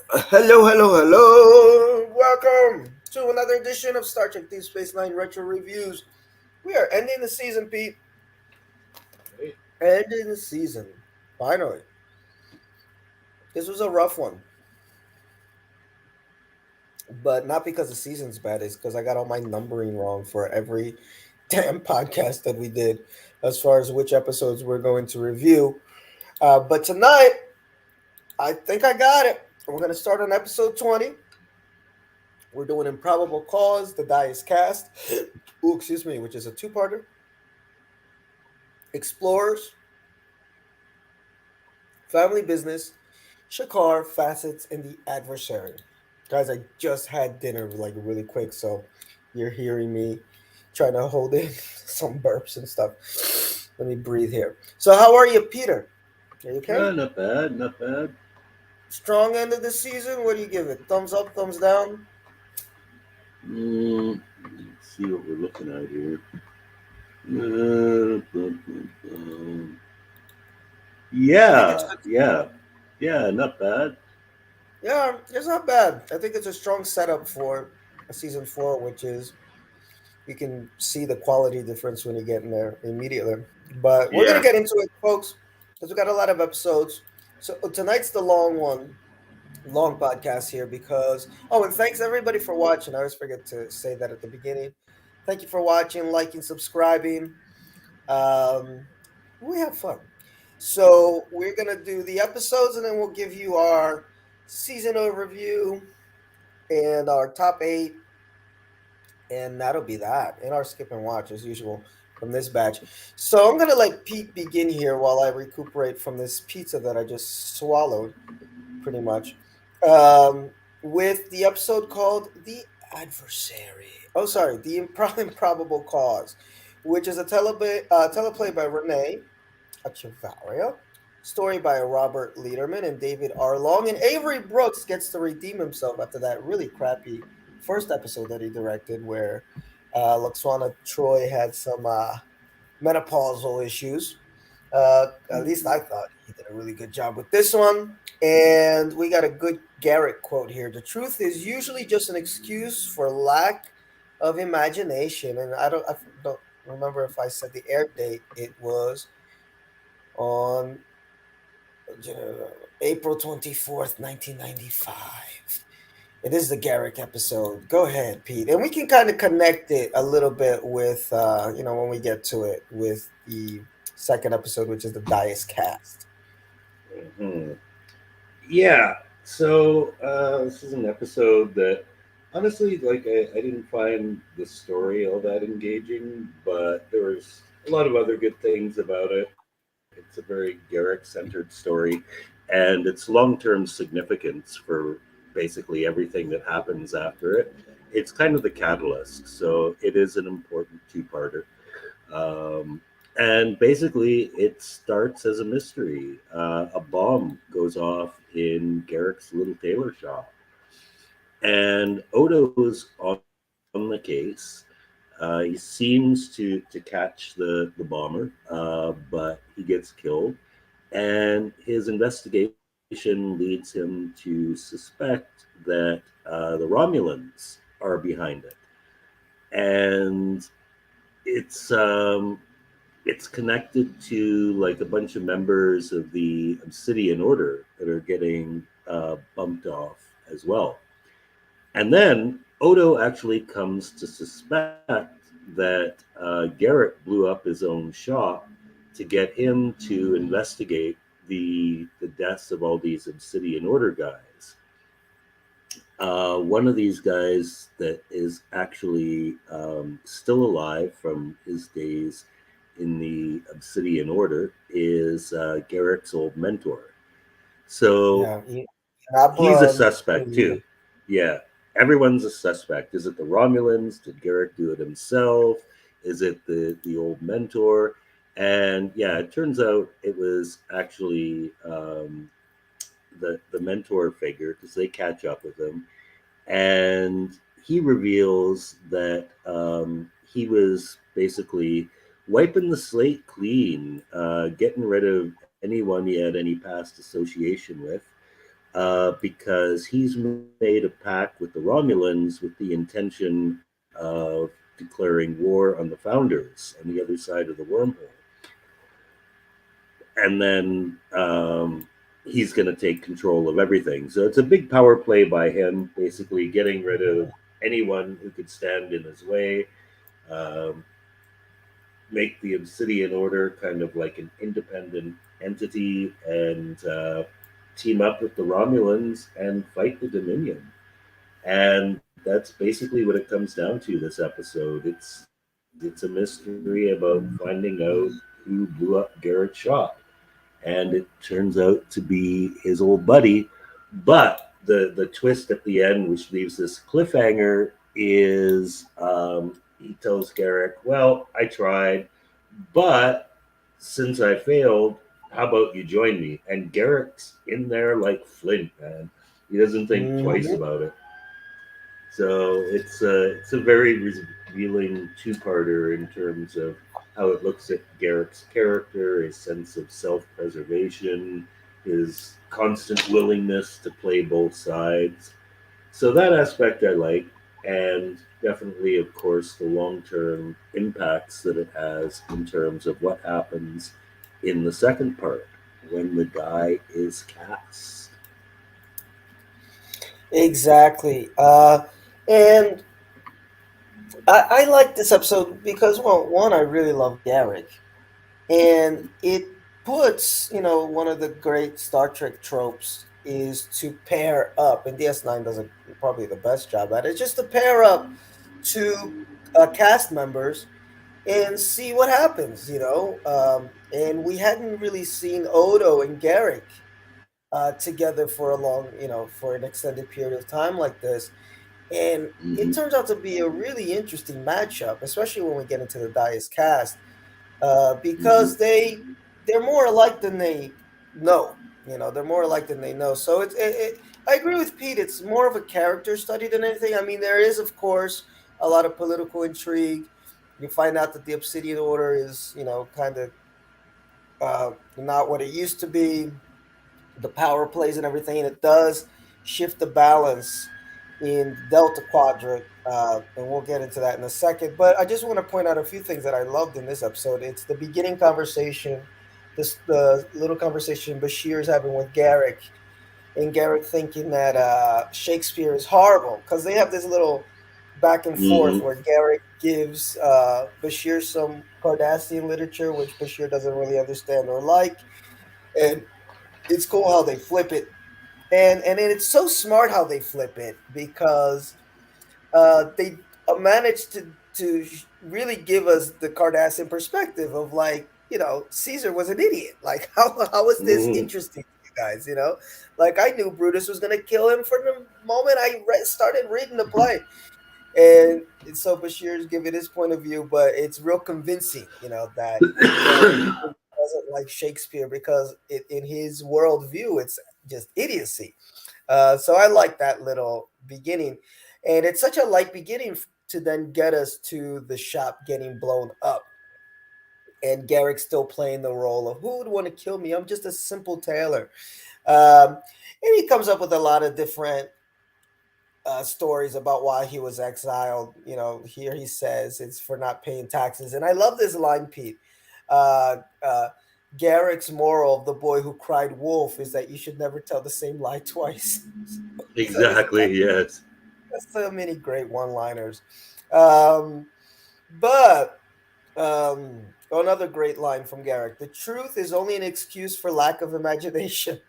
Hello. Welcome to another edition of Star Trek Deep Space Nine Retro Reviews. We are ending the season, Pete. Right. Ending the season. Finally. This was a rough one, but not because the season's bad. It's because I got all my numbering wrong for every damn podcast that we did as far as which episodes we're going to review. But tonight, I think I got it. We're going to start on episode 20. We're doing Improbable Cause, The Dice Cast. Ooh, excuse me, which is a two-parter. Explorers, Family Business, Shakar, Facets, and The Adversary. Guys, I just had dinner like really quick, so you're hearing me trying to hold in some burps and stuff. Let me breathe here. So, how are you, Peter? Are you okay? Not bad, not bad. Strong end of the season. What do you give it? Thumbs up, thumbs down? Let's see what we're looking at here. I think it's Yeah, yeah, yeah, not bad. yeah, it's not bad. I think it's a strong setup for a season four, which is you can see the quality difference when you get in there immediately. But we're gonna Yeah, get into it, folks, because we got a lot of episodes. So tonight's the long one, long podcast here. Because and thanks everybody for watching. I always forget to say that at the beginning. Thank you for watching, liking, subscribing. Um, we have fun. So we're gonna do the episodes, and then we'll give you our season overview and our top eight, and that'll be that. And our skip and watch as usual from this batch. So I'm gonna let Pete begin here while I recuperate from this pizza that I just swallowed, pretty much. Um, with the episode called "The Adversary." Oh, sorry, the Improbable Cause, which is a teleplay by Renee Echevarria, story by Robert Lederman and David R. Long, and Avery Brooks gets to redeem himself after that really crappy first episode that he directed, where Laxana Troy had some menopausal issues. At least I thought he did a really good job with this one. And we got a good Garrett quote here. The truth is usually just an excuse for lack of imagination. And I don't remember if I said the air date. It was on April 24th, 1995. It is the Garrick episode. Go ahead, Pete. And we can kind of connect it a little bit with, when we get to it, with the second episode, which is the Dias cast. hmm yeah. So this is an episode that, honestly, like I didn't find the story all that engaging, but there was a lot of other good things about it. It's a very Garrick-centered story, and its long-term significance for basically everything that happens after it. It's kind of the catalyst, so it is an important two-parter. Um, and basically, it starts as a mystery. A bomb goes off in Garrick's little tailor shop, and Odo's on the case. He seems to catch the bomber, but he gets killed, and his investigation leads him to suspect that the Romulans are behind it, and it's um, it's connected to like a bunch of members of the Obsidian Order that are getting bumped off as well. And then Odo actually comes to suspect that Garrett blew up his own shop to get him to investigate the deaths of all these Obsidian Order guys. One of these guys that is actually still alive from his days in the Obsidian Order is Garrick's old mentor. So Yeah, he's a Abra. suspect too. Yeah, everyone's a suspect. Is it the Romulans? Did Garrick do it himself? Is it the old mentor? And yeah, it turns out it was actually the mentor figure because they catch up with him, and he reveals that he was basically wiping the slate clean, getting rid of anyone he had any past association with, because he's made a pact with the Romulans with the intention of declaring war on the Founders on the other side of the wormhole. And then he's going to take control of everything. So it's a big power play by him, basically getting rid of anyone who could stand in his way, um, make the Obsidian Order kind of like an independent entity, and team up with the Romulans and fight the Dominion. And that's basically what it comes down to this episode. It's a mystery about finding out who blew up Garrett's shop, and it turns out to be his old buddy. But the twist at the end, which leaves this cliffhanger, is he tells Garrick, "Well, I tried, but since I failed, how about you join me?" And Garrick's in there like Flint, man. He doesn't think twice Mhm. about it. So it's a very revealing two-parter in terms of how it looks at Garrick's character, his sense of self-preservation, his constant willingness to play both sides. So that aspect I like, and definitely, of course, the long-term impacts that it has in terms of what happens in the second part when the die is cast. Exactly. And I like this episode because, well, one, I really love Garrick, and it puts, one of the great Star Trek tropes is to pair up, and DS9 does probably the best job at it, just to pair up two cast members and see what happens, and we hadn't really seen Odo and Garrick together for a long, for an extended period of time like this. And it Mm-hmm. turns out to be a really interesting matchup, especially when we get into the Dias cast, Mm-hmm. because they're more alike than they know. They're more alike than they know. So I agree with Pete. It's more of a character study than anything. I mean, there is, of course, a lot of political intrigue. You find out that the Obsidian Order is, kind of not what it used to be, the power plays and everything, and it does shift the balance in the Delta Quadrant, and we'll get into that in a second. But I just want to point out a few things that I loved in this episode. It's the beginning conversation, the little conversation Bashir's having with Garrick, and Garrick thinking that Shakespeare is horrible because they have this little back and forth Mm-hmm. where Garrick gives Bashir some Cardassian literature, which Bashir doesn't really understand or like, and it's cool how they flip it, and it's so smart how they flip it because they managed to really give us the Cardassian perspective of, like, Caesar was an idiot. Like, how was this Mm-hmm. interesting to you guys? Like, I knew Brutus was gonna kill him from the moment I started reading the play, and so Bashir's giving his point of view, but it's real convincing, that Garrick doesn't like Shakespeare because in his worldview, it's just idiocy. So I like that little beginning, and it's such a light beginning to then get us to the shop getting blown up, and Garrick still playing the role of who would want to kill me? I'm just a simple tailor, um, and he comes up with a lot of different stories about why he was exiled. Here he says it's for not paying taxes, and I love this line, Pete. Uh, uh, Garrick's moral of the boy who cried wolf is that you should never tell the same lie twice. So Exactly. Yes. that's so many great one-liners. Um, but another great line from Garrick: "The truth is only an excuse for lack of imagination."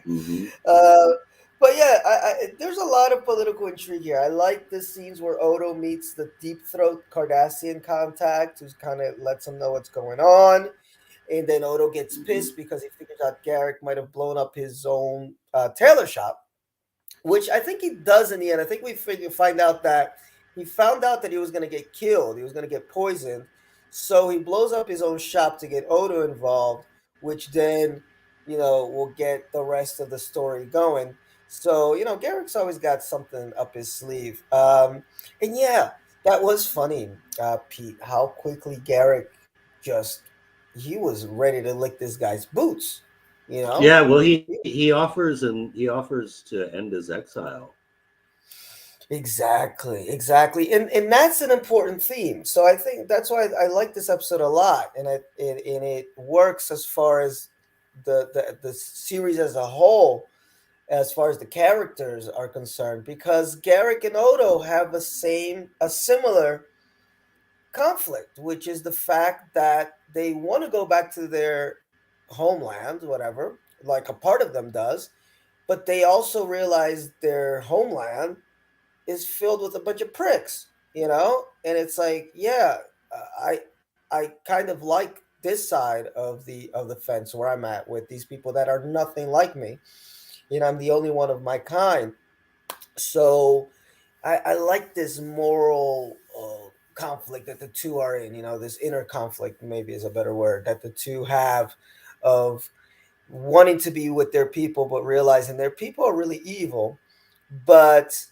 Mm-hmm. uh, but yeah, there's a lot of political intrigue here. I like the scenes where Odo meets the deep throat Cardassian contact, who kind of lets him know what's going on. And then Odo gets Mm-hmm. pissed because he figures out Garrick might have blown up his own tailor shop, which I think he does in the end. I think we find out that he found out that he was going to get killed. He was going to get poisoned. So he blows up his own shop to get Odo involved, which then, will get the rest of the story going. So, Garrick's always got something up his sleeve. And yeah, that was funny, Pete, how quickly Garrick just, he was ready to lick this guy's boots. You know, Yeah, well, he offers to end his exile. exactly, and that's an important theme. So I think that's why I like this episode a lot, and it works as far as the series as a whole, as far as the characters are concerned, because Garrick and Odo have a similar conflict, which is the fact that they want to go back to their homeland, whatever, like a part of them does, but they also realize their homeland is filled with a bunch of pricks, you know? And it's like, yeah, I kind of like this side of the fence where I'm at with these people that are nothing like me. You know, I'm the only one of my kind. So I like this moral conflict that the two are in. You know, this inner conflict maybe is a better word that the two have of wanting to be with their people, but realizing their people are really evil. But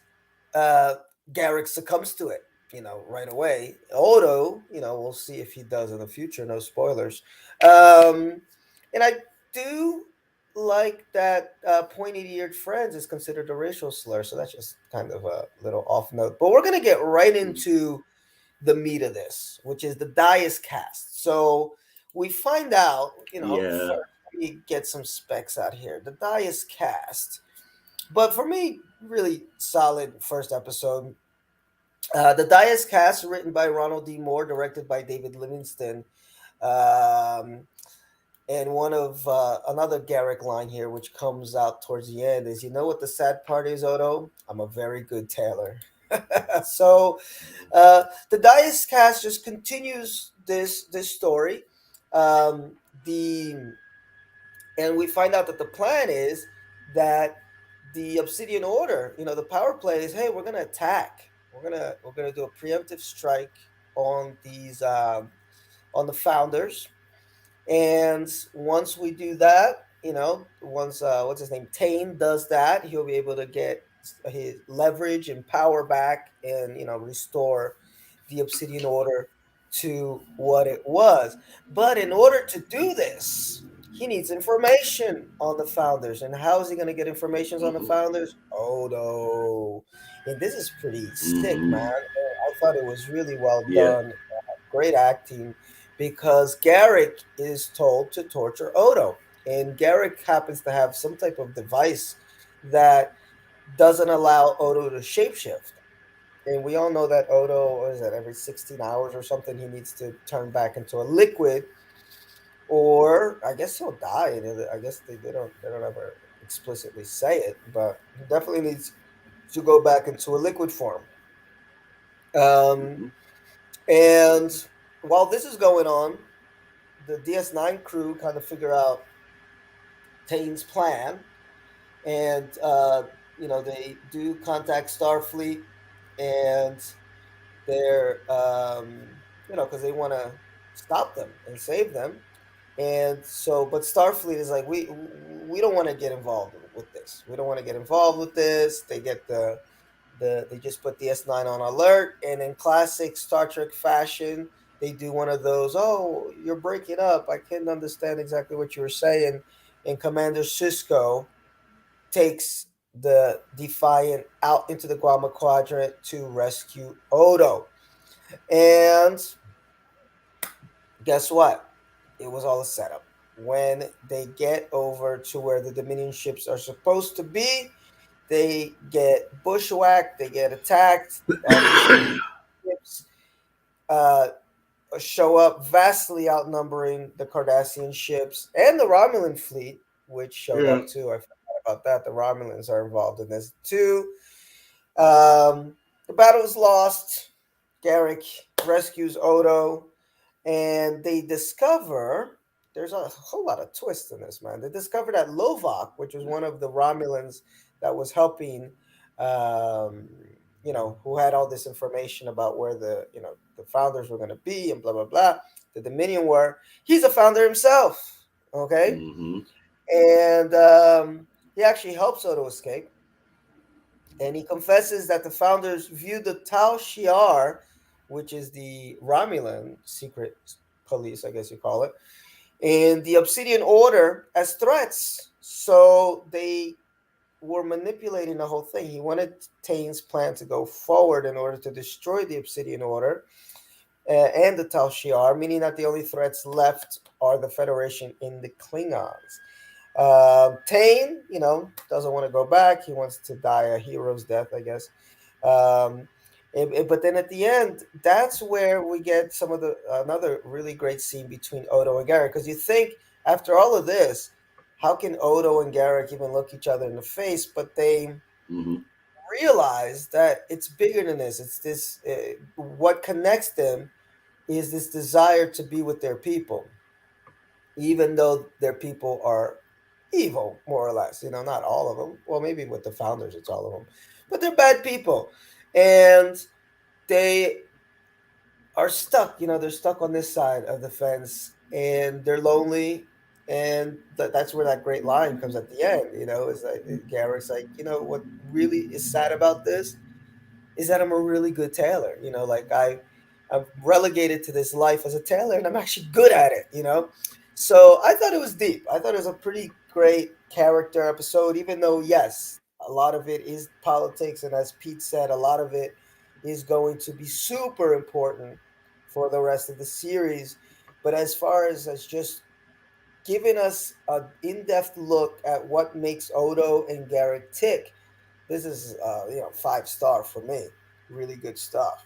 uh, Garrick succumbs to it. You know, right away. Odo, you know, we'll see if he does in the future. No spoilers. And I do like that pointy-eared friends is considered a racial slur, so that's just kind of a little off note. But we're gonna get right Mm. into the meat of this, which is the Dias cast. So we find out, you know, Yeah, first we get some specs out here. The Dias cast, but for me, really solid first episode. The Dias cast, written by Ronald D. Moore, directed by David Livingston. Um, and one of another Garrick line here, which comes out towards the end, is, you know what the sad part is, Odo? I'm a very good tailor. So the Dias cast just continues this story. Um, the and we find out that the plan is that the Obsidian Order, you know, the power play is, hey, we're gonna attack. We're gonna do a preemptive strike on these on the founders, and once we do that, you know, once what's his name, Tane does that, he'll be able to get his leverage and power back, and you know, restore the Obsidian Order to what it was. But in order to do this, he needs information on the founders. And how is he going to get information on the hmm founders? Oh no! And this is pretty sick, man. hmm I thought it was really well yeah, done. Great acting, because Garrick is told to torture Odo. And Garrick happens to have some type of device that doesn't allow Odo to shapeshift. And we all know that Odo, what is that, every 16 hours or something, he needs to turn back into a liquid, or I guess he'll die. I guess they don't ever explicitly say it, but he definitely needs to go back into a liquid form. Um, hmm and while this is going on, the DS9 crew kind of figure out Tane's plan, and you know, they do contact Starfleet, and they're you know, because they want to stop them and save them. And so, but Starfleet is like, we don't want to get involved with this. We don't want to get involved with this. They get they just put the S9 on alert, and in classic Star Trek fashion, they do one of those. Oh, you're breaking up. I couldn't understand exactly what you were saying. And Commander Cisco takes the Defiant out into the Guama Quadrant to rescue Odo. And guess what? It was all a setup. When they get over to where the Dominion ships are supposed to be, they get bushwhacked, they get attacked. All these ships uh, show up vastly outnumbering the Cardassian ships and the Romulan fleet, which showed yeah. up too. I forgot about that. The Romulans are involved in this too. The battle is lost. Garrick rescues Odo, and they discover there's a whole lot of twists in this, man. They discover that Lovok, which was one of the Romulans that was helping, um, you know, who had all this information about where the founders were going to be and blah blah blah, the Dominion were. He's a founder himself, okay, hmm and he actually helps Odo escape, and he confesses that the founders viewed the Tal Shiar, which is the Romulan secret police, I guess you call it, and the Obsidian Order as threats. So they were manipulating the whole thing. He wanted Tane's plan to go forward in order to destroy the Obsidian Order and the Tal Shiar, meaning that the only threats left are the Federation in the Klingons. Tane, doesn't want to go back. He wants to die a hero's death, I guess. Um, but then at the end, that's where we get some of the another really great scene between Odo and Garrick. Because you think after all of this, how can Odo and Garrick even look each other in the face? But they Hmm. realize that it's bigger than this. It's this. What connects them is this desire to be with their people, even though their people are evil, more or less. Not all of them. Well, maybe with the founders, it's all of them, but they're bad people, and they are stuck. They're stuck on this side of the fence, and they're lonely. And that's where that great line comes at the end. Is like Garrett's like, what really is sad about this is that I'm a really good tailor. Like I'm relegated to this life as a tailor, and I'm actually good at it. So I thought it was deep. I thought it was a pretty great character episode, even though yes, a lot of it is politics, and as Pete said, a lot of it is going to be super important for the rest of the series. But as far as just giving us an in-depth look at what makes Odo and Garrett tick, this is 5 star for me. Really good stuff.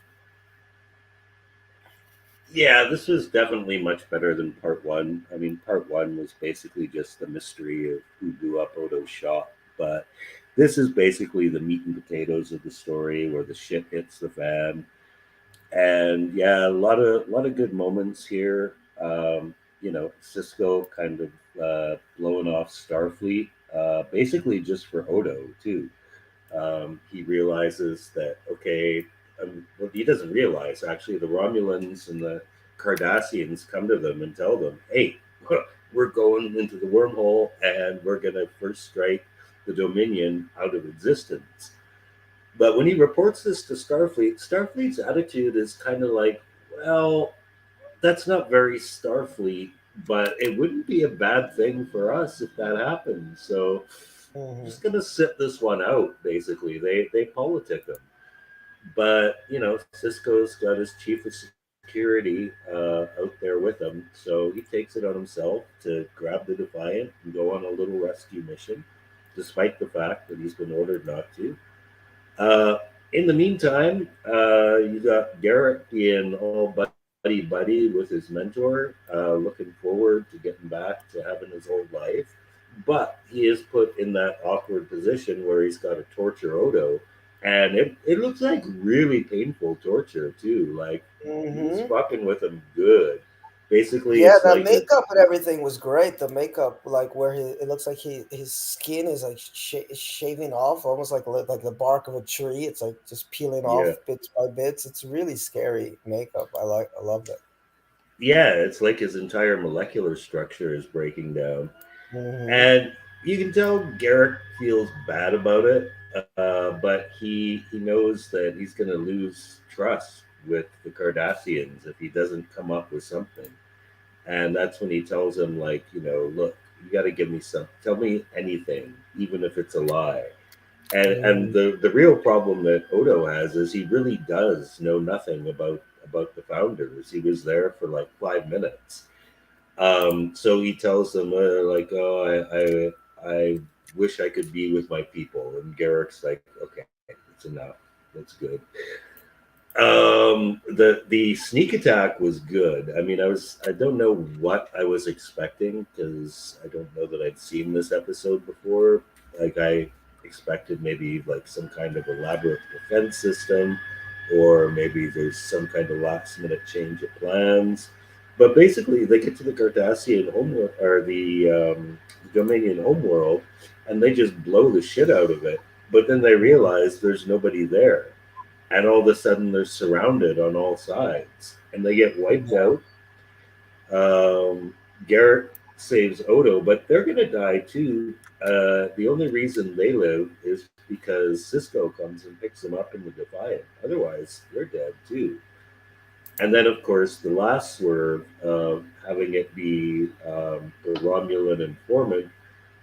Yeah, this was definitely much better than part one. I mean, part one was basically just the mystery of who blew up Odo's shop, but this is basically the meat and potatoes of the story where the shit hits the fan. And yeah, a lot of good moments here. Cisco kind of blowing off Starfleet, basically just for Odo too. He realizes that okay, well, he doesn't realize actually the Romulans and the Cardassians come to them and tell them, "Hey, we're going into the wormhole and we're gonna first strike the Dominion out of existence." But when he reports this to Starfleet, Starfleet's attitude is kind of like, "Well, that's not very Starfleet, but it wouldn't be a bad thing for us if that happened. So Hmm. just gonna sit this one out." Basically, they politic him, but Cisco's got his chief of security out there with him, so he takes it on himself to grab the Defiant and go on a little rescue mission, despite the fact that he's been ordered not to. Uh, in the meantime, you got Garrett being all buddy with his mentor, looking forward to getting back to having his old life. But he is put in that awkward position where he's got to torture Odo. And it looks like really painful torture, too. Like, he's Hmm. fucking with him good. Basically, Yeah, it's the like a, makeup and everything was great. The makeup, like where it looks like his skin is like shaving off, almost like the bark of a tree. It's like just peeling yeah. off bits by bits. It's really scary makeup. I loved it. Yeah, it's like his entire molecular structure is breaking down. Hmm. And you can tell Garrick feels bad about it, but he knows that he's going to lose trust with the Cardassians if he doesn't come up with something. And that's when he tells him, like, look, you got to give me some, tell me anything, even if it's a lie. And Hmm. the real problem that Odo has is he really does know nothing about the founders. He was there for like 5 minutes. So he tells them like, "Oh, I wish I could be with my people." And Garrick's like, "Okay, it's enough. That's good." The sneak attack was good. I mean, I don't know what I was expecting because I don't know that I'd seen this episode before. Like I expected maybe like some kind of elaborate defense system, or maybe there's some kind of last minute change of plans. But basically, they get to the Cardassian homeworld or the Dominion homeworld, and they just blow the shit out of it. But then they realize there's nobody there, and all of a sudden they're surrounded on all sides and they get wiped Yeah. out. um, Garrett saves Odo, but they're going to die too. The only reason they live is because Cisco comes and picks them up in the Defiant. Otherwise they're dead too. And then, of course, the last swerve of having it be the Romulan informant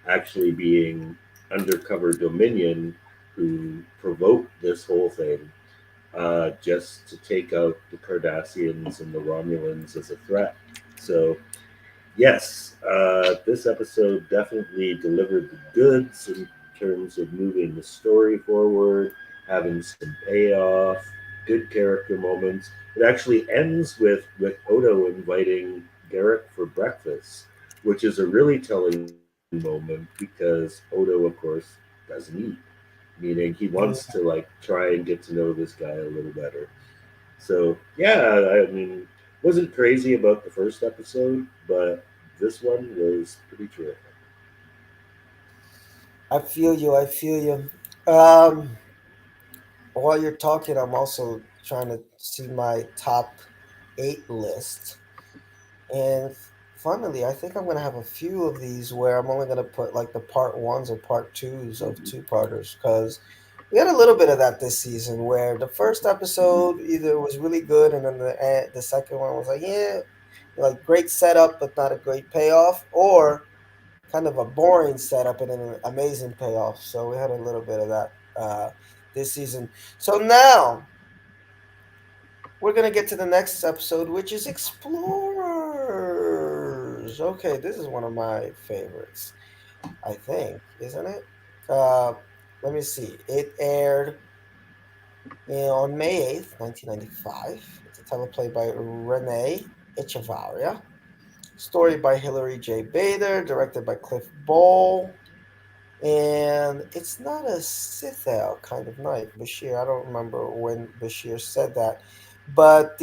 actually being undercover Dominion who provoked this whole thing just to take out the Cardassians and the Romulans as a threat. So, yes, this episode definitely delivered the goods in terms of moving the story forward, having some payoff, good character moments. It actually ends with Odo inviting Garrick for breakfast, which is a really telling moment because Odo, of course, doesn't eat, meaning he wants to Yeah. like try and get to know this guy a little better. So yeah, I mean, wasn't crazy about the first episode, but this one was pretty terrific. I feel you. I feel you. While you're talking, I'm also trying to see my top 8 list. And funnily, I think I'm gonna have a few of these where I'm only gonna put like the part ones or part twos of Mm-hmm. two-parters because we had a little bit of that this season where the first episode either was really good and then the second one was like yeah, like great setup but not a great payoff, or kind of a boring setup and then an amazing payoff. So we had a little bit of that this season. So now we're gonna get to the next episode, which is Explorers. Okay, this is one of my favorites, I think, isn't it? Uh, Let me see. It aired on May 8th, 1995. It's a teleplay by Renee Echevarria. Story by Hilary J. Bader, directed by Cliff Bole. And it's not a Sithel kind of night, Bashir. I don't remember when Bashir said that. But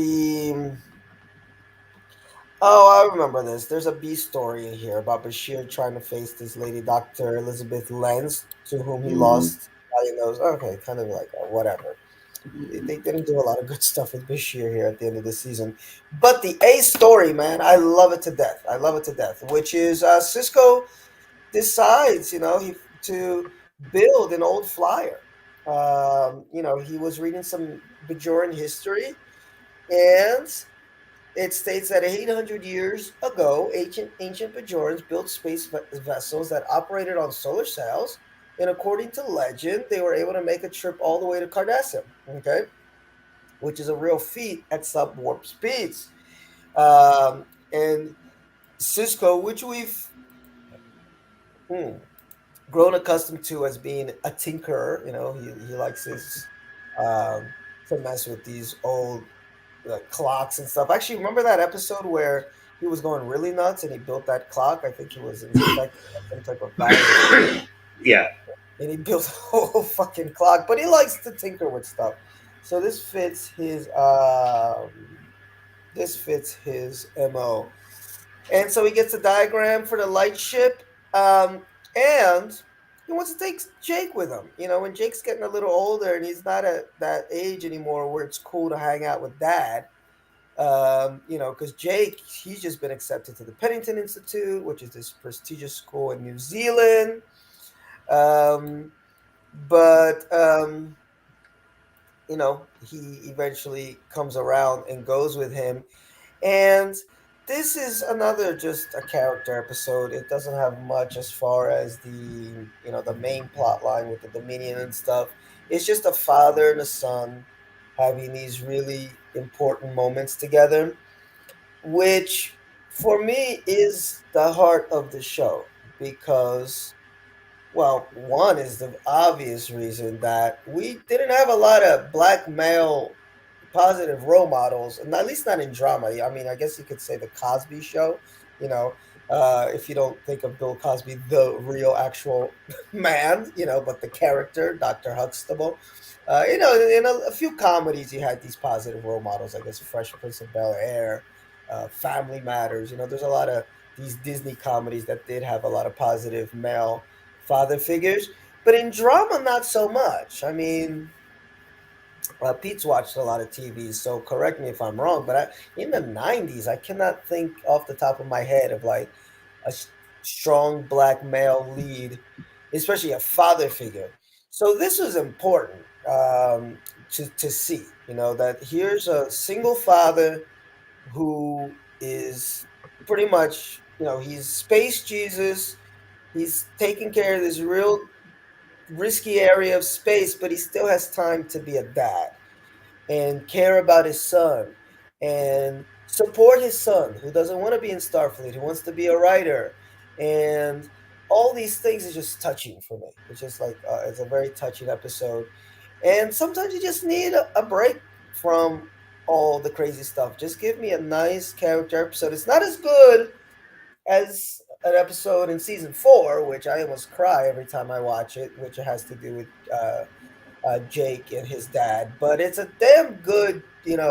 oh, I remember this. There's a B story in here about Bashir trying to face this lady, Dr. Elizabeth Lenz, to whom he Mm-hmm. lost nose. Okay, kind of like whatever. They didn't do a lot of good stuff with Bashir here at the end of the season. But the A story, man, I love it to death. I love it to death, which is Cisco decides, to build an old flyer. He was reading some Bajoran history, and it states that 800 years ago, ancient Bajorans built space vessels that operated on solar sails, and according to legend, they were able to make a trip all the way to Cardassium. Okay, which is a real feat at sub warp speeds. And Cisco, which we've hmm, grown accustomed to as being a tinkerer. He likes his um, to mess with these old clocks and stuff. Actually, remember that episode where he was going really nuts and he built that clock? I think he was infected with some type of virus, Yeah. and he built a whole fucking clock. But he likes to tinker with stuff, so this fits his mo. And so he gets a diagram for the light ship, and he wants to take Jake with him. When Jake's getting a little older and he's not at that age anymore where it's cool to hang out with dad. Because Jake, he's just been accepted to the Pennington Institute, which is this prestigious school in New Zealand. Um, but he eventually comes around and goes with him. And this is another just a character episode. It doesn't have much as far as the main plot line with the Dominion and stuff. It's just a father and a son having these really important moments together, which for me is the heart of the show because, well, one is the obvious reason that we didn't have a lot of black male positive role models, and at least not in drama. I mean, I guess you could say the Cosby Show. You know, if you don't think of Bill Cosby, the real actual man, but the character, Dr. Huxtable. In a few comedies, you had these positive role models. I guess Fresh Prince of Bel Air, Family Matters. There's a lot of these Disney comedies that did have a lot of positive male father figures, but in drama, not so much. I mean, Pete's watched a lot of TV, so correct me if I'm wrong, but in the 90s, I cannot think off the top of my head of like a strong black male lead, especially a father figure. So this was important to see. That here's a single father who is pretty much, he's space Jesus. He's taking care of this real risky area of space, but he still has time to be a dad and care about his son and support his son who doesn't want to be in Starfleet, who wants to be a writer. And all these things is just touching for me. It's just like, it's a very touching episode. And sometimes you just need a break from all the crazy stuff. Just give me a nice character episode. It's not as good as an episode in season 4, which I almost cry every time I watch it, which has to do with Jake and his dad. But it's a damn good, lead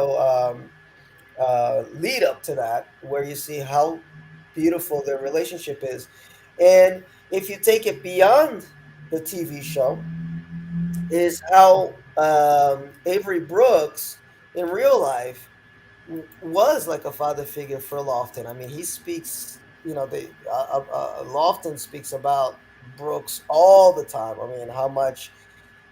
up to that, where you see how beautiful their relationship is. And if you take it beyond the TV show, is how Avery Brooks in real life was like a father figure for Lofton. I mean, he speaks, Lofton speaks about Brooks all the time. I mean, how much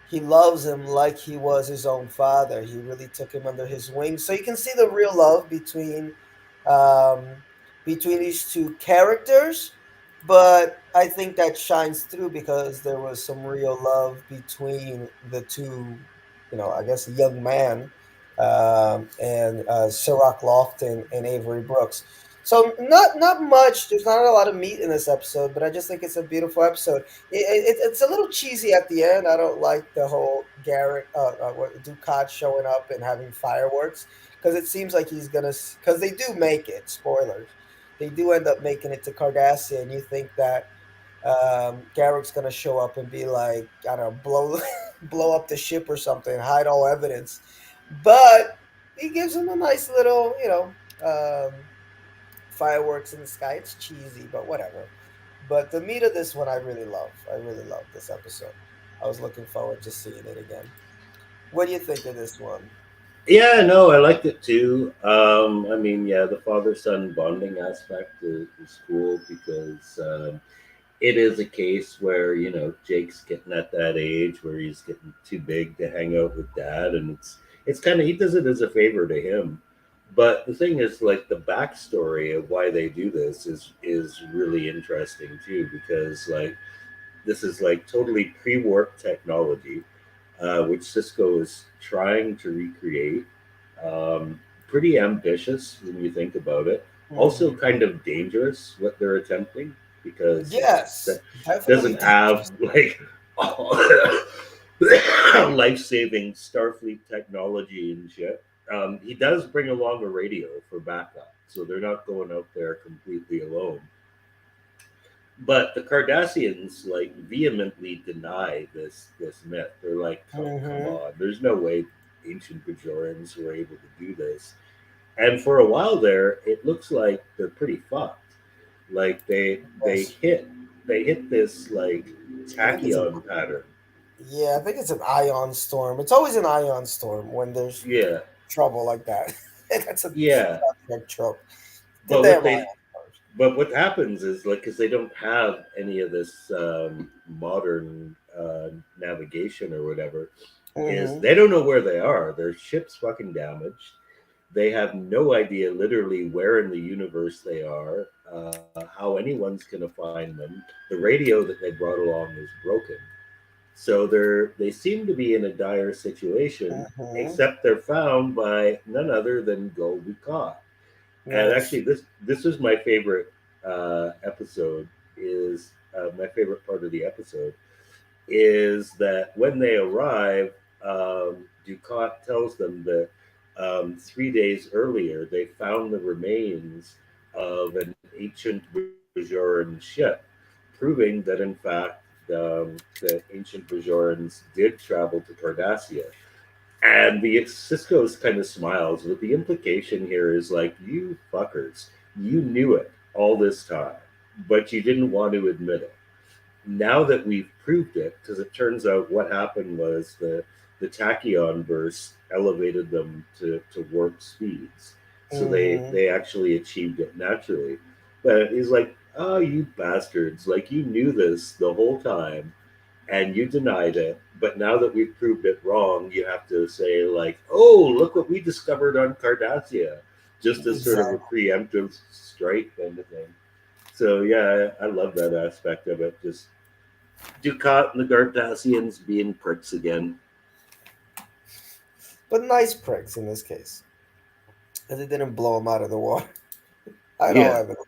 he loves him like he was his own father. He really took him under his wing. So you can see the real love um, between these two characters. But I think that shines through because there was some real love between the two, I guess, young man, and Sirach Lofton and Avery Brooks. So not much. There's not a lot of meat in this episode, but I just think it's a beautiful episode. It's a little cheesy at the end. I don't like the whole Garrett, Ducat showing up and having fireworks, because it seems like he's gonna. Because they do make it. Spoilers. They do end up making it to Cardassia, and you think that Garrick's gonna show up and be like, I don't know, blow blow up the ship or something, hide all evidence, but he gives him a nice little, fireworks in the sky. It's cheesy, but whatever. But the meat of this one, I really love. I really love this episode. I was looking forward to seeing it again. What do you think of this one? Yeah, no, I liked it too. I mean, yeah, the father son bonding aspect is cool because it is a case where Jake's getting at that age where he's getting too big to hang out with dad, and it's kind of he does it as a favor to him. But the thing is, like the backstory of why they do this is really interesting too, because like this is like totally pre-warp technology, which Cisco is trying to recreate. Pretty ambitious when you think about it. Also, Hmm. kind of dangerous what they're attempting because that Yes, definitely doesn't have dangerous. like life-saving Starfleet technology and shit. He does bring along a radio for backup, so they're not going out there completely alone. But the Cardassians like vehemently deny this myth. They're like, "Oh, come Hmm. on! There's no way ancient Bajorans were able to do this." And for a while there, it looks like they're pretty fucked. Like Yes, they hit this like I think it's an tachyon pattern. yeah, I think it's an ion storm. It's always an ion storm when there's Yeah, trouble like that. That's a yeah. Star Trek trope. The But damn what ion they storms. but what happens is like because they don't have any of this modern navigation or whatever, is Hmm. they don't know where they are. Their ship's fucking damaged. They have no idea literally where in the universe they are, how anyone's going to find them. The radio that they brought along is broken. So they seem to be in a dire situation, Hmm. except they're found by none other than Gul Dukat. And Yes. actually, this is my favorite episode. Is my favorite part of the episode is that when they arrive, Ducat tells them that 3 days earlier they found the remains of an ancient Bajoran ship, proving that in fact the ancient Bajorans did travel to Cardassia. And the Cisco's kind of smiles, but the implication here is like, you fuckers, you knew it all this time, but you didn't want to admit it. Now that we've proved it, because it turns out what happened was the tachyon burst elevated them to warp speeds. So Hmm. they actually achieved it naturally. But he's like, oh, you bastards, like you knew this the whole time. and you denied it. But now that we've proved it wrong, you have to say like, "Oh, look what we discovered on Cardassia," just as sort of a Exactly. preemptive strike kind of thing. So yeah, I love that aspect of it. Just Ducat and the Cardassians being pricks again. But nice pricks in this case, because it didn't blow him out of the water. I don't Yeah. have it.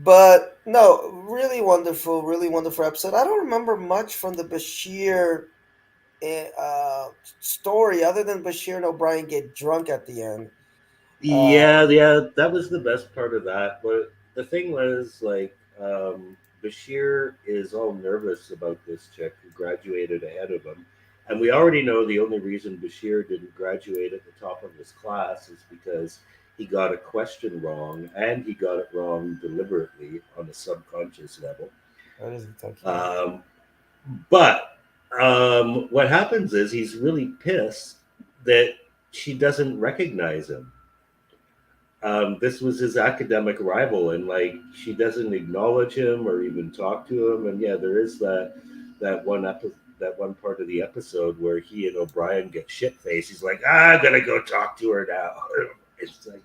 But no, really wonderful episode. I don't remember much from the Bashir story other than Bashir and O'Brien get drunk at the end. Uh, Yeah, that was the best part of that. But the thing was, like, Bashir is all nervous about this chick who graduated ahead of him. And we already know the only reason Bashir didn't graduate at the top of his class is because he got a question wrong, and he got it wrong deliberately on a subconscious level. what is it, Tokyo? Um, but what happens is he's really pissed that she doesn't recognize him. This was his academic rival, and like she doesn't acknowledge him or even talk to him. And yeah, there is that one part of the episode where he and O'Brien get shit faced. He's like, I'm gonna go talk to her now. It's like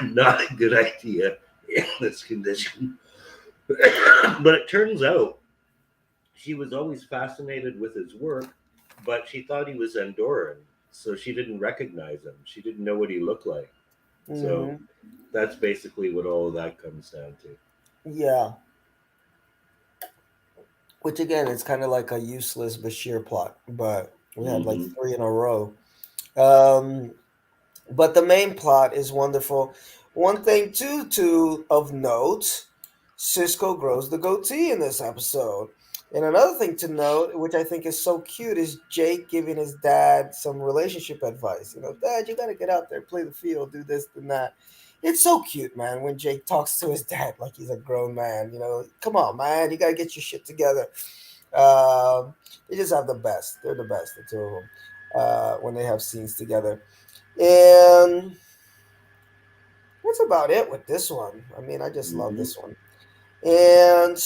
not a good idea in this condition. But it turns out she was always fascinated with his work, but she thought he was Andorran, so she didn't recognize him. She didn't know what he looked like. So Hmm. that's basically what all of that comes down to. Yeah, which again, it's kind of like a useless Bashir plot, but we had like Mm-hmm. three in a row. Um, but the main plot is wonderful. One thing too to of note, Cisco grows the goatee in this episode. And another thing to note, which I think is so cute, is Jake giving his dad some relationship advice. You know, Dad, you gotta get out there, play the field, do this and that. It's so cute, man, when Jake talks to his dad like he's a grown man. You know, come on, man, you gotta get your shit together. Um, they just have the best. They're the best, the two of them, when they have scenes together. And that's about it with this one. I mean, I just love Mm-hmm. this one. And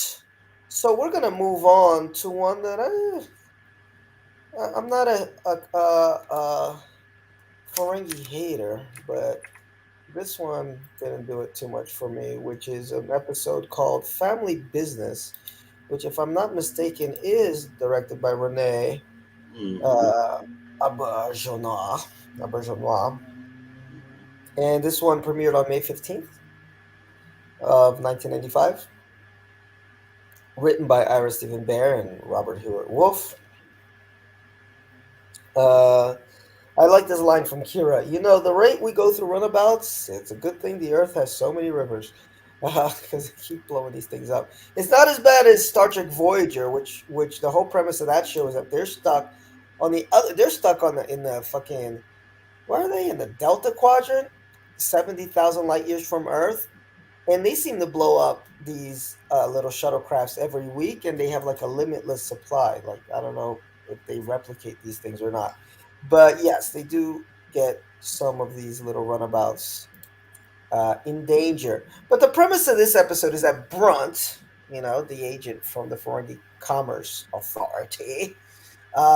so we're gonna move on to one that I'm not a Ferengi hater, but this one didn't do it too much for me, which is an episode called Family Business, which, if I'm not mistaken, is directed by Renee Mm-hmm. uh, Auberjonois. Auberjonois. And this one premiered on May 15th of 1995, written by Ira Stephen Bear and Robert Hewitt Wolf. Uh, I like this line from Kira. You know, the rate we go through runabouts, it's a good thing the Earth has so many rivers. Because they keep blowing these things up. It's not as bad as Star Trek Voyager, which the whole premise of that show is that they're stuck on the other. They're stuck on the in the fucking. Where are they in the Delta Quadrant? 70,000 light years from Earth, and they seem to blow up these little shuttlecrafts every week, and they have like a limitless supply. Like, I don't know if they replicate these things or not, but yes, they do get some of these little runabouts in danger. But the premise of this episode is that Brunt, you know, the agent from the Ferengi Commerce Authority,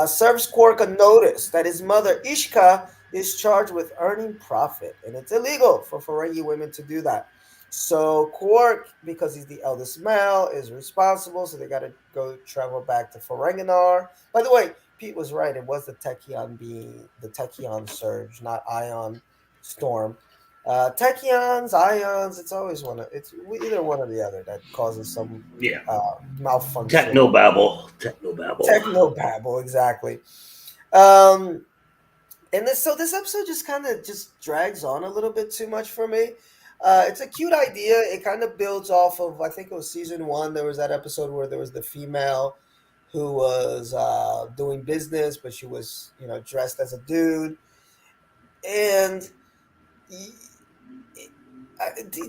serves Quark a notice that his mother, Ishka, is charged with earning profit, and it's illegal for Ferengi women to do that. So Quark, because he's the eldest male, is responsible, so they got to go travel back to Ferenginar. By the way, Pete was right. It was the Tachyon being the Tachyon surge, not Ion Storm. Tachyons, ions, it's always either one or the other that causes some Yeah. uh, malfunction. Technobabble. Technobabble. Technobabble, exactly. Um, and this episode just kind of just drags on a little bit too much for me. It's a cute idea. It kind of builds off of, I think it was season one. There was that episode where there was the female who was doing business, but she was, you know, dressed as a dude. And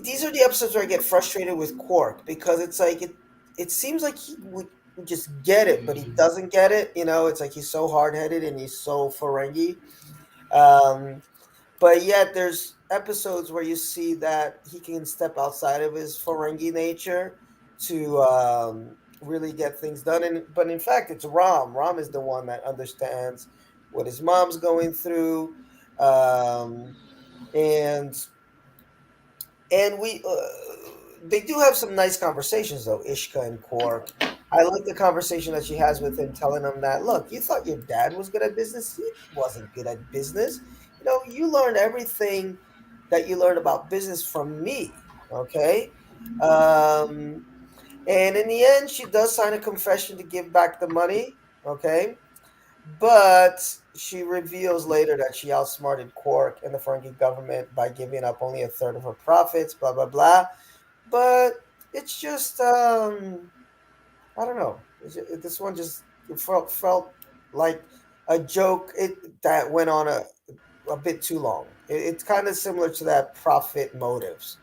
these are the episodes where I get frustrated with Quark, because it's like it seems like he would just get it, but he doesn't get it. You know, it's like he's so hard headed and he's so Ferengi. Um, but yet there's episodes where you see that he can step outside of his Ferengi nature to really get things done. And but in fact, it's Rom. Rom is the one that understands what his mom's going through, um, and we they do have some nice conversations though, Ishka and Quark. I like the conversation that she has with him, telling him that, look, you thought your dad was good at business. He wasn't good at business. You know, you learned everything that you learned about business from me. Okay. Um, and in the end, she does sign a confession to give back the money. Okay. But she reveals later that she outsmarted Quark and the Ferengi government by giving up only a third of her profits, blah, blah, blah. But it's just, I don't know. This one just felt like a joke that went on a bit too long. It's kind of similar to that profit motives,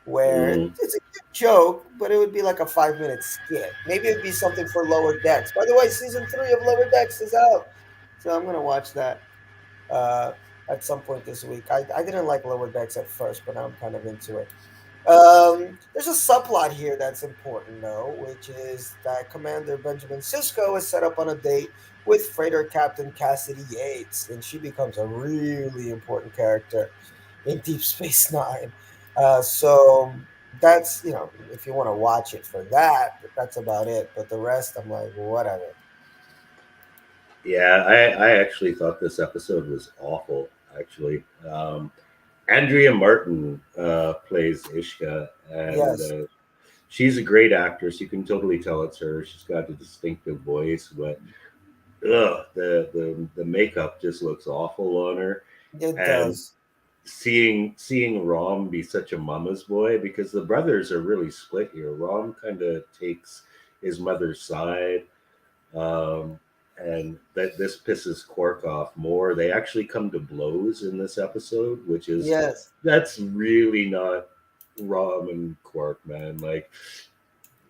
where Mm. it's a good joke, but it would be like a 5 minute skit. Maybe it'd be something for Lower Decks. By the way, season 3 of Lower Decks is out, so I'm gonna watch that uh, at some point this week. I didn't like Lower Decks at first, but now I'm kind of into it. There's a subplot here that's important, though, which is that Commander Benjamin Sisko is set up on a date with freighter Captain Cassidy Yates, and she becomes a really important character in Deep Space Nine. So that's, if you want to watch it for that, that's about it. But the rest, I'm like, whatever. Yeah, I actually thought this episode was awful. Actually, Andrea Martin plays Ishka, and Yes, she's a great actress. You can totally tell it's her. She's got a distinctive voice, but the makeup just looks awful on her. it And does. seeing Rom be such a mama's boy, because the brothers are really split here. Rom kind of takes his mother's side, um, and that this pisses Quark off more. They actually come to blows in this episode, which is Yes, that's really not Rom and Quark, man. Like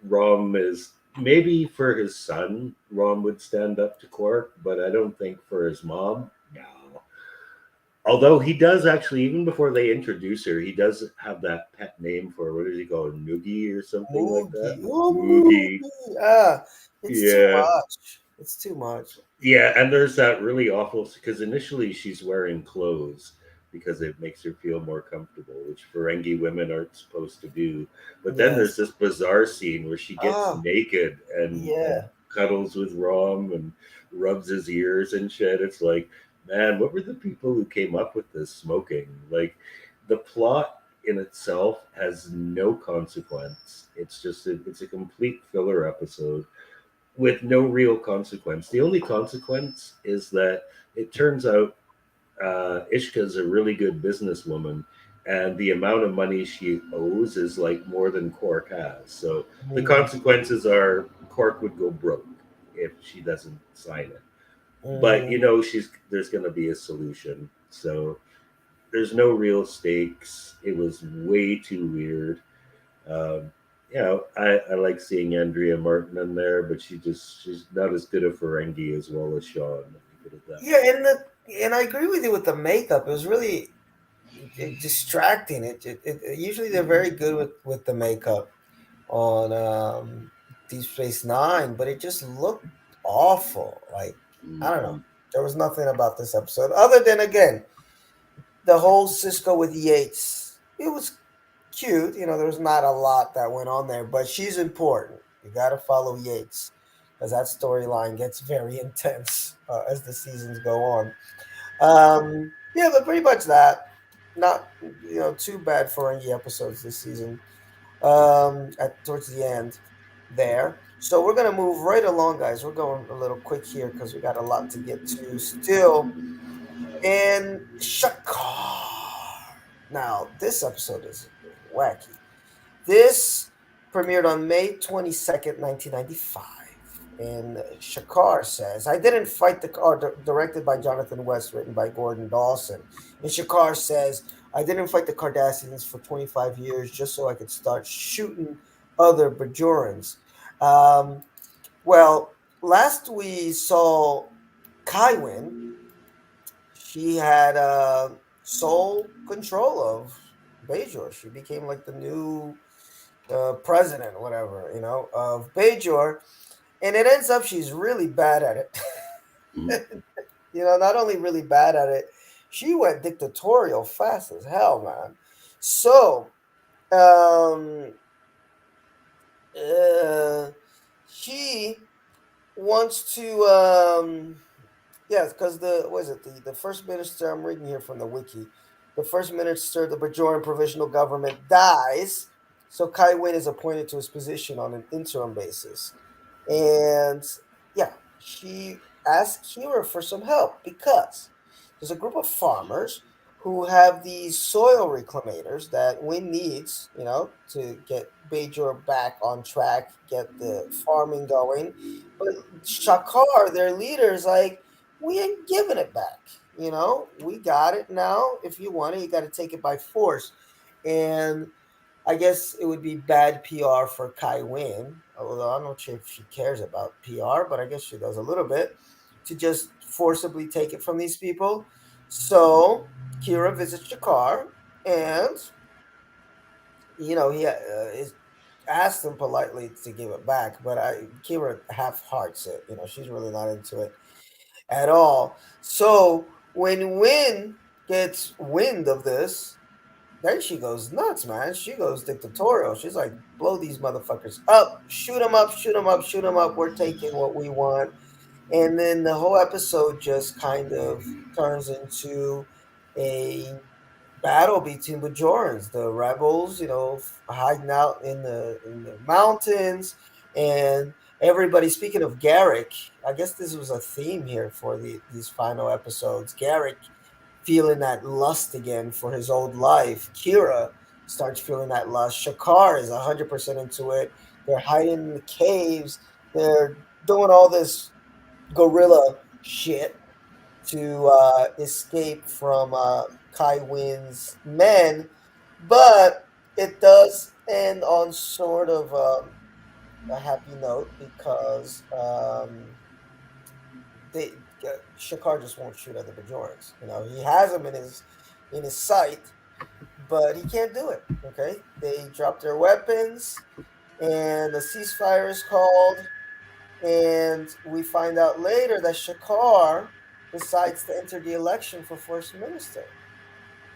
Rom is maybe for his son, Rom would stand up to Quark, but I don't think for his mom. No. Although he does actually, even before they introduce her, he does have that pet name for her. What does he call her? Noogie or something like that? Moogie. Oh, Moogie. Moogie. Ah, it's too Yeah. much. It's too much. Yeah, and there's that really awful because initially she's wearing clothes because it makes her feel more comfortable, which Ferengi women aren't supposed to do. But then there's Yes. this bizarre scene where she gets Ah, naked and yeah. cuddles with Rom and rubs his ears and shit. It's like, man, what were the people who came up with this smoking? Like, the plot in itself has no consequence. It's a complete filler episode with no real consequence. The only consequence is that it turns out Ishka's a really good businesswoman, and the amount of money she owes is like more than Cork has. So the Mm, consequences are Cork would go broke if she doesn't sign it. But mm. she's there's going to be a solution. So there's no real stakes. It was way too weird. Um, I like seeing Andrea Martin in there, but she's not as good a Ferengi as well as Sean. Let me put it that Yeah, way. and I agree with you with the makeup. It was really distracting. Usually they're very good with the makeup on Deep Space Nine, but it just looked awful. Like, I don't know. Mhm. There was nothing about this episode other than, again, the whole Cisco with Yates. It was cute. There was not a lot that went on there, but she's important. You got to follow Yates because that storyline gets very intense as the seasons go on. Yeah, but pretty much that. Not too bad Ferengi episodes this season. At towards the end there. So we're gonna move right along, guys. We're going a little quick here because we got a lot to get to still. And Shakar. Now, this episode is wacky. This premiered on May 22nd, 1995. And Shakar says, I didn't fight the car, directed by Jonathan West, written by Gordon Dawson. And Shakar says, I didn't fight the Cardassians for 25 years just so I could start shooting other Bajorans. Um, well, last we saw Kywin, she had sole control of Bajor. She became like the new president, whatever, of Bajor, and it ends up she's really bad at it. Mhm. Not only really bad at it, she went dictatorial fast as hell, man. So, um, uh, she wants to, yes, because the what is it? The first minister, I'm reading here from the wiki. The first minister of the Bajoran provisional government dies, so Kai Wynn is appointed to his position on an interim basis. And yeah, she asked Kira for some help because there's a group of farmers who have these soil reclamators that Wynn needs, to get Bajor back on track, get the farming going. But Shakar, their leader, is like, we ain't giving it back. We got it now. If you want it, you got to take it by force. And I guess it would be bad PR for Kai Wynn, although I'm not sure if she cares about PR, but I guess she does a little bit, to just forcibly take it from these people. So Kira visits Shakar, and he is asked him politely to give it back, but Kira half hearts it. She's really not into it at all. So when Wynn gets wind of this, then she goes nuts, man. She goes dictatorial. She's like, blow these motherfuckers up, shoot them up, shoot them up, shoot them up. We're taking what we want. And then the whole episode just kind of turns into a battle between Bajorans, the rebels, hiding out in the mountains, and everybody. Speaking of Garrick, I guess this was a theme here for these final episodes. Garrick feeling that lust again for his old life. Kira starts feeling that lust. Shakar is 100% into it. They're hiding in the caves. They're doing all this gorilla shit to escape from Kai Wynn's men, but it does end on sort of a happy note because they Shakar just won't shoot at the Bajorans. He has them in his sight, but he can't do it. Okay, they drop their weapons, and a ceasefire is called. And we find out later that Shakar decides to enter the election for first minister.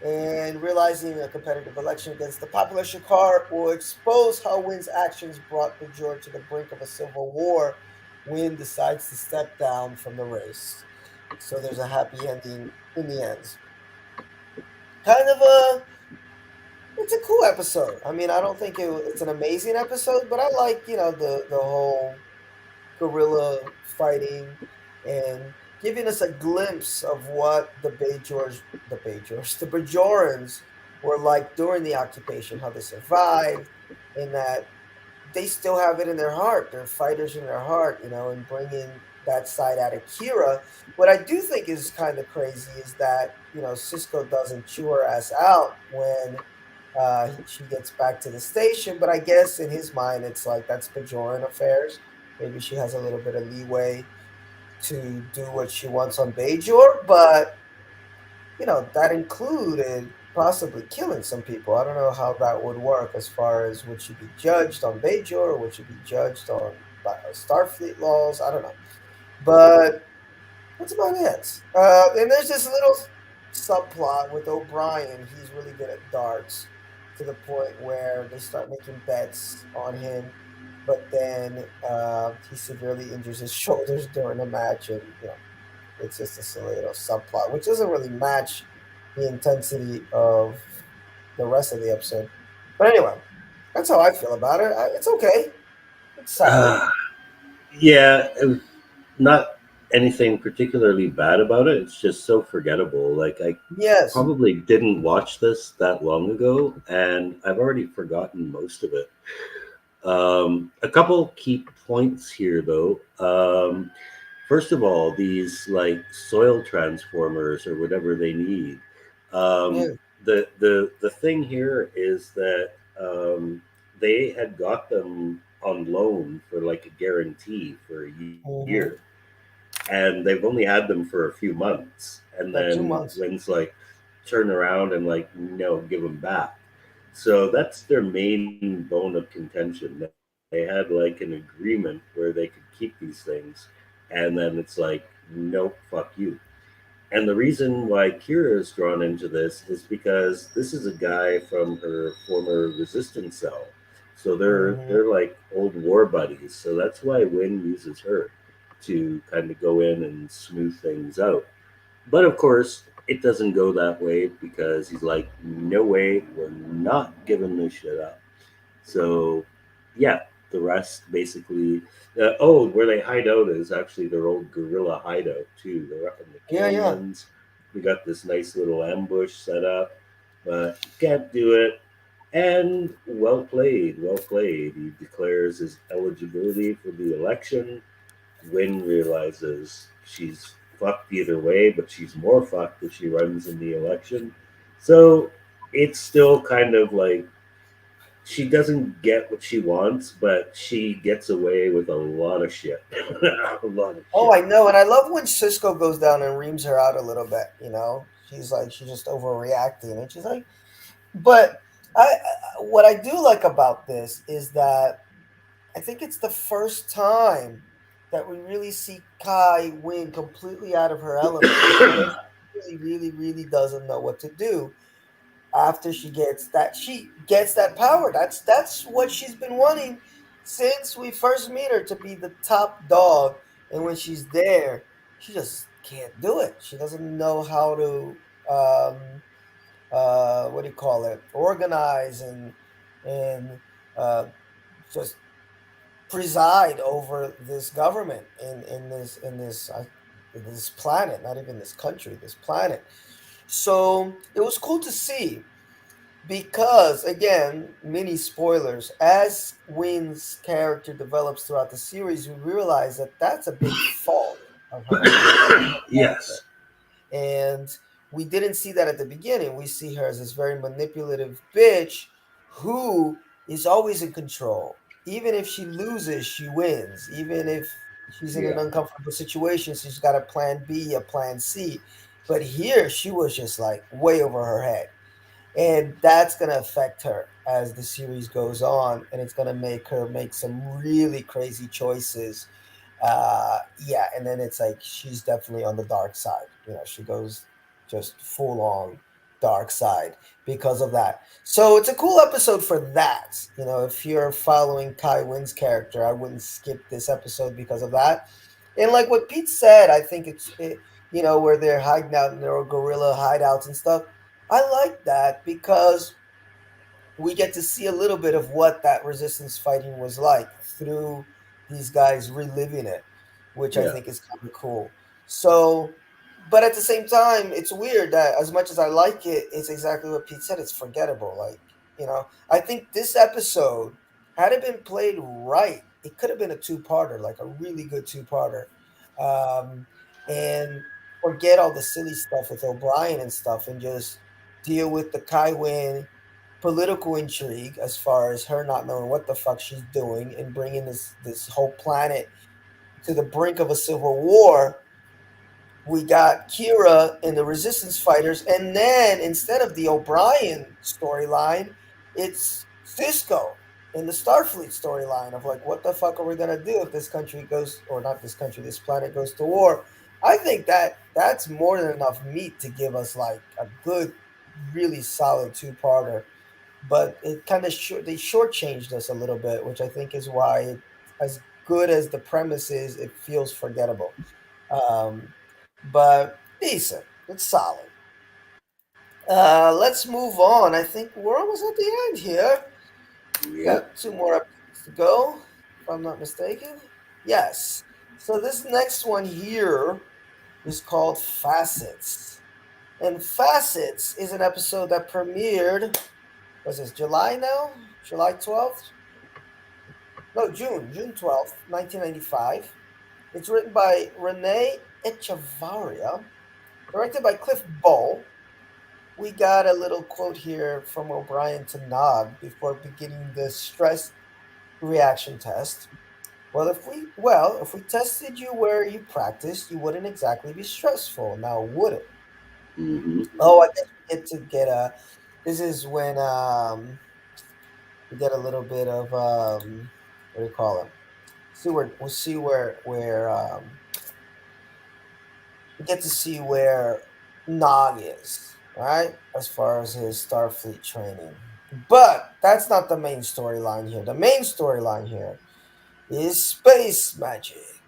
And realizing a competitive election against the popular Shakar will expose how Wynn's actions brought Bajor to the brink of a civil war. Wynn decides to step down from the race. So there's a happy ending in the end. Kind of it's a cool episode. I mean, I don't think it's an amazing episode, but I like, the whole guerrilla fighting and giving us a glimpse of what the Bajorans were like during the occupation, how they survived, and that they still have it in their heart. They're fighters in their heart, and bringing that side out of Kira. What I do think is kind of crazy is that, Cisco doesn't chew her ass out when she gets back to the station. But I guess in his mind, it's like that's Bajoran affairs. Maybe she has a little bit of leeway to do what she wants on Bajor, but that included possibly killing some people. I don't know how that would work as far as would she be judged on Bajor or would she be judged on Starfleet laws. I don't know, but that's about it. And there's this little subplot with O'Brien. He's really good at darts to the point where they start making bets on him, but then he severely injures his shoulders during a match, and it's just a silly little subplot, which doesn't really match the intensity of the rest of the episode. But anyway, that's how I feel about it. It's okay. It's solid. Uh, yeah, not anything particularly bad about it. It's just so forgettable. Like I Yes. probably didn't watch this that long ago, and I've already forgotten most of it. A couple key points here, though. First of all, these like soil transformers or whatever they need. Yeah. Um, the thing here is that they had got them on loan for like a guarantee for a year, Mm-hmm. and they've only had them for a few months, and Yeah. then 2 months. Wynn's like turn around and like no, give them back. So that's their main bone of contention. They had like an agreement where they could keep these things, and then it's like, nope, fuck you. And the reason why Kira is drawn into this is because this is a guy from her former resistance cell. So Hmm. they're like old war buddies. So that's why Wynn uses her to kind of go in and smooth things out. But of course, it doesn't go that way because he's like, no way, we're not giving this shit up. So, yeah, the rest basically. Where they hide out is actually their old guerrilla hideout too. They're up in the Yeah, yeah. canyons. We got this nice little ambush set up, but can't do it. And well played, well played. He declares his eligibility for the election. Wynn realizes she's fucked either way, but she's more fucked if she runs in the election. So it's still kind of like she doesn't get what she wants, but she gets away with a lot of shit. A lot of Oh, shit. I know, and I love when Cisco goes down and reams her out a little bit. She's like she's just overreacting, and she's like, but what I do like about this is that I think it's the first time that we really see Kai win completely out of her element, where she really doesn't know what to do after she gets that power. That's what she's been wanting since we first meet her, to be the top dog. And when she's there, she just can't do it. She doesn't know how to what do you call it? Organize and uh, just preside over this government in this planet, not even this country, this planet. So it was cool to see, because again, mini spoilers, as Wynn's character develops throughout the series, we realize that that's a big fault of hers, of her character. Yes. And we didn't see that at the beginning. We see her as this very manipulative bitch who is always in control. Even if she loses, she wins. Even if she's in an Yeah. uncomfortable situation, she's got a plan B, a plan C. But here, she was just like way over her head, and that's going to affect her as the series goes on, and it's going to make her make some really crazy choices. Yeah, and then it's like she's definitely on the dark side. She goes just full on dark side because of that. So it's a cool episode for that. If you're following Kai Wynn's character, I wouldn't skip this episode because of that. And like what Pete said, I think where they're hiding out in their gorilla hideouts and stuff. I like that because we get to see a little bit of what that resistance fighting was like through these guys reliving it, which I Yeah. think is kind of cool. So, but at the same time, it's weird that as much as I like it, it's exactly what Pete said. It's forgettable. I think this episode, had it been played right, it could have been a two-parter, like a really good two-parter. Um, and forget all the silly stuff with O'Brien and stuff, and just deal with the Kaiwin political intrigue, as far as her not knowing what the fuck she's doing and bringing this whole planet to the brink of a civil war. We got Kira and the resistance fighters, and then instead of the O'Brien storyline, it's Cisco in the Starfleet storyline of like, what the fuck are we gonna do if this country goes, or not this country, this planet goes to war? I think that's more than enough meat to give us like a good, really solid two-parter. But it kind of they shortchanged us a little bit, which I think is why as good as the premise is, it feels forgettable. Um, but decent. It's solid. Let's move on. I think we're almost at the end here. Yep. Got two more episodes to go, if I'm not mistaken. Yes. So this next one here is called Facets. And Facets is an episode that premiered, was this July now? July 12th? No, June 12th, 1995. It's written by Renee Echevarria, directed by Cliff Ball. We got a little quote here from O'Brien to Nog before beginning the stress reaction test. If we tested you where you practiced, you wouldn't exactly be stressful, now would it? Mm-hmm. Oh, I guess we get to get a This is when we get a little bit of what do you call it? See where we get to see where Nog is, right? As far as his Starfleet training. But that's not the main storyline here. The main storyline here is space magic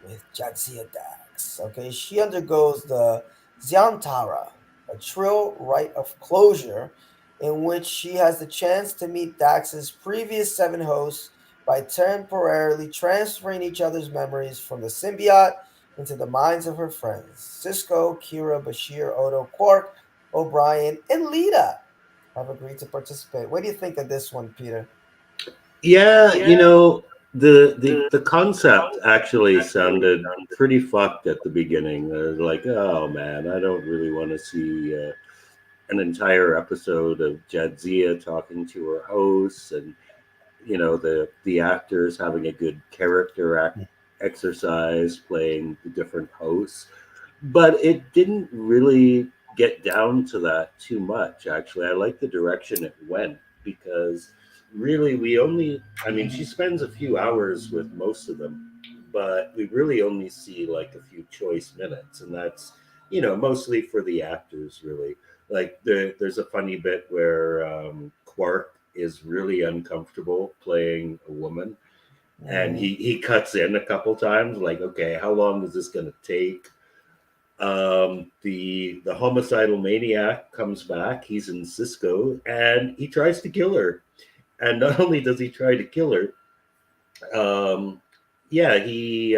with Jadzia Dax. Okay, she undergoes the Xiantara, a trill rite of closure, in which she has the chance to meet Dax's previous seven hosts by temporarily transferring each other's memories from the symbiote into the minds of her friends. Cisco, Kira, Bashir, Odo, Quark, O'Brien, and Lita have agreed to participate. What do you think of this one, Peter? Yeah, the concept actually sounded pretty fucked at the beginning. Like, oh man, I don't really want to see an entire episode of Jadzia talking to her hosts, and the actors having a good exercise playing the different hosts. But it didn't really get down to that too much. Actually, I like the direction it went, because really we only, I mean, she spends a few hours with most of them, but we really only see like a few choice minutes, and that's mostly for the actors, really. Like there's a funny bit where Quark is really uncomfortable playing a woman, and Mm-hmm. he cuts in a couple times, like, okay, how long is this going to take? The homicidal maniac comes back. He's in Cisco, and he tries to kill her. And not only does he try to kill her, um, yeah, he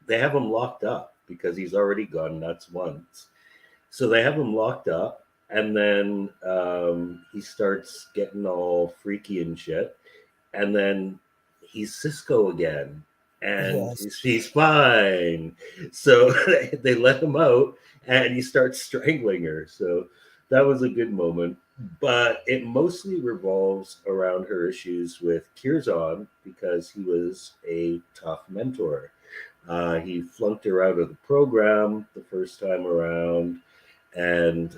they have him locked up because he's already gone nuts once. So they have him locked up, and then he starts getting all freaky and shit, and then he's Cisco again, and Yes. he's fine. So they let him out, and he starts strangling her. So that was a good moment. But it mostly revolves around her issues with Kirzon, because he was a tough mentor. He flunked her out of the program the first time around, and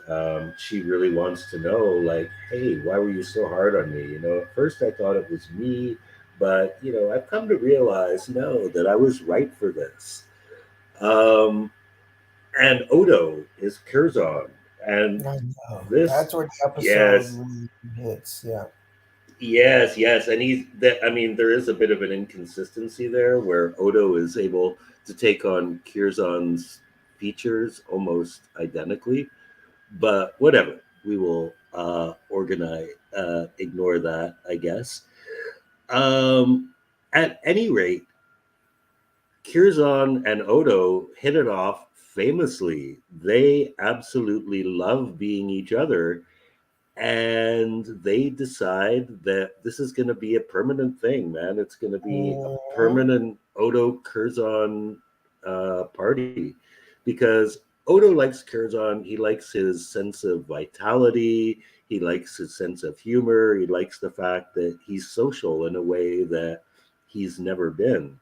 she really wants to know, like, hey, why were you so hard on me? At first I thought it was me, but I've come to realize, no, that I was right for this. um, and Odo is Curzon, and I know. this, That's where the episode yes, really hits. Yeah. yes, and he's that. I mean, there is a bit of an inconsistency there, where Odo is able to take on Curzon's features almost identically, but whatever. We will ignore that, I guess. Um, at any rate, Curzon and Odo hit it off famously. They absolutely love being each other, and they decide that this is going to be a permanent thing, man. It's going to be a Mhm. permanent Odo Curzon party, because Odo likes Curzon. He likes his sense of vitality. He likes his sense of humor. He likes the fact that he's social in a way that he's never been.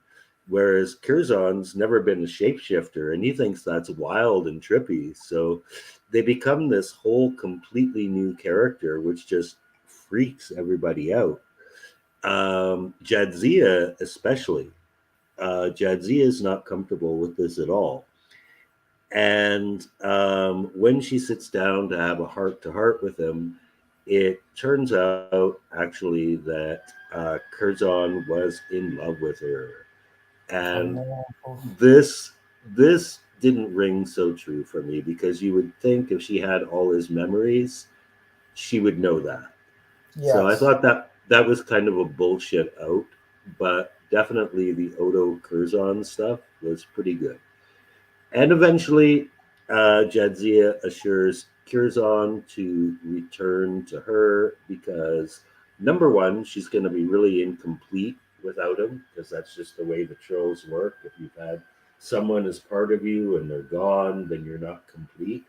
Whereas Curzon's never been a shapeshifter, and he thinks that's wild and trippy. So they become this whole completely new character, which just freaks everybody out. Jadzia, especially. Jadzia is not comfortable with this at all. And when she sits down to have a heart to heart with him, it turns out actually that Curzon was in love with her. And Oh, this this didn't ring so true for me, because you would think if she had all his memories, she would know that. So I yes. thought that was kind of a bullshit out, but definitely the Odo Curzon stuff was pretty good. And eventually, Jadzia assures Curzon to return to her, because number one, she's going to be really incomplete without him, because that's just the way the trolls work. If you've had someone as part of you and they're gone, then you're not complete.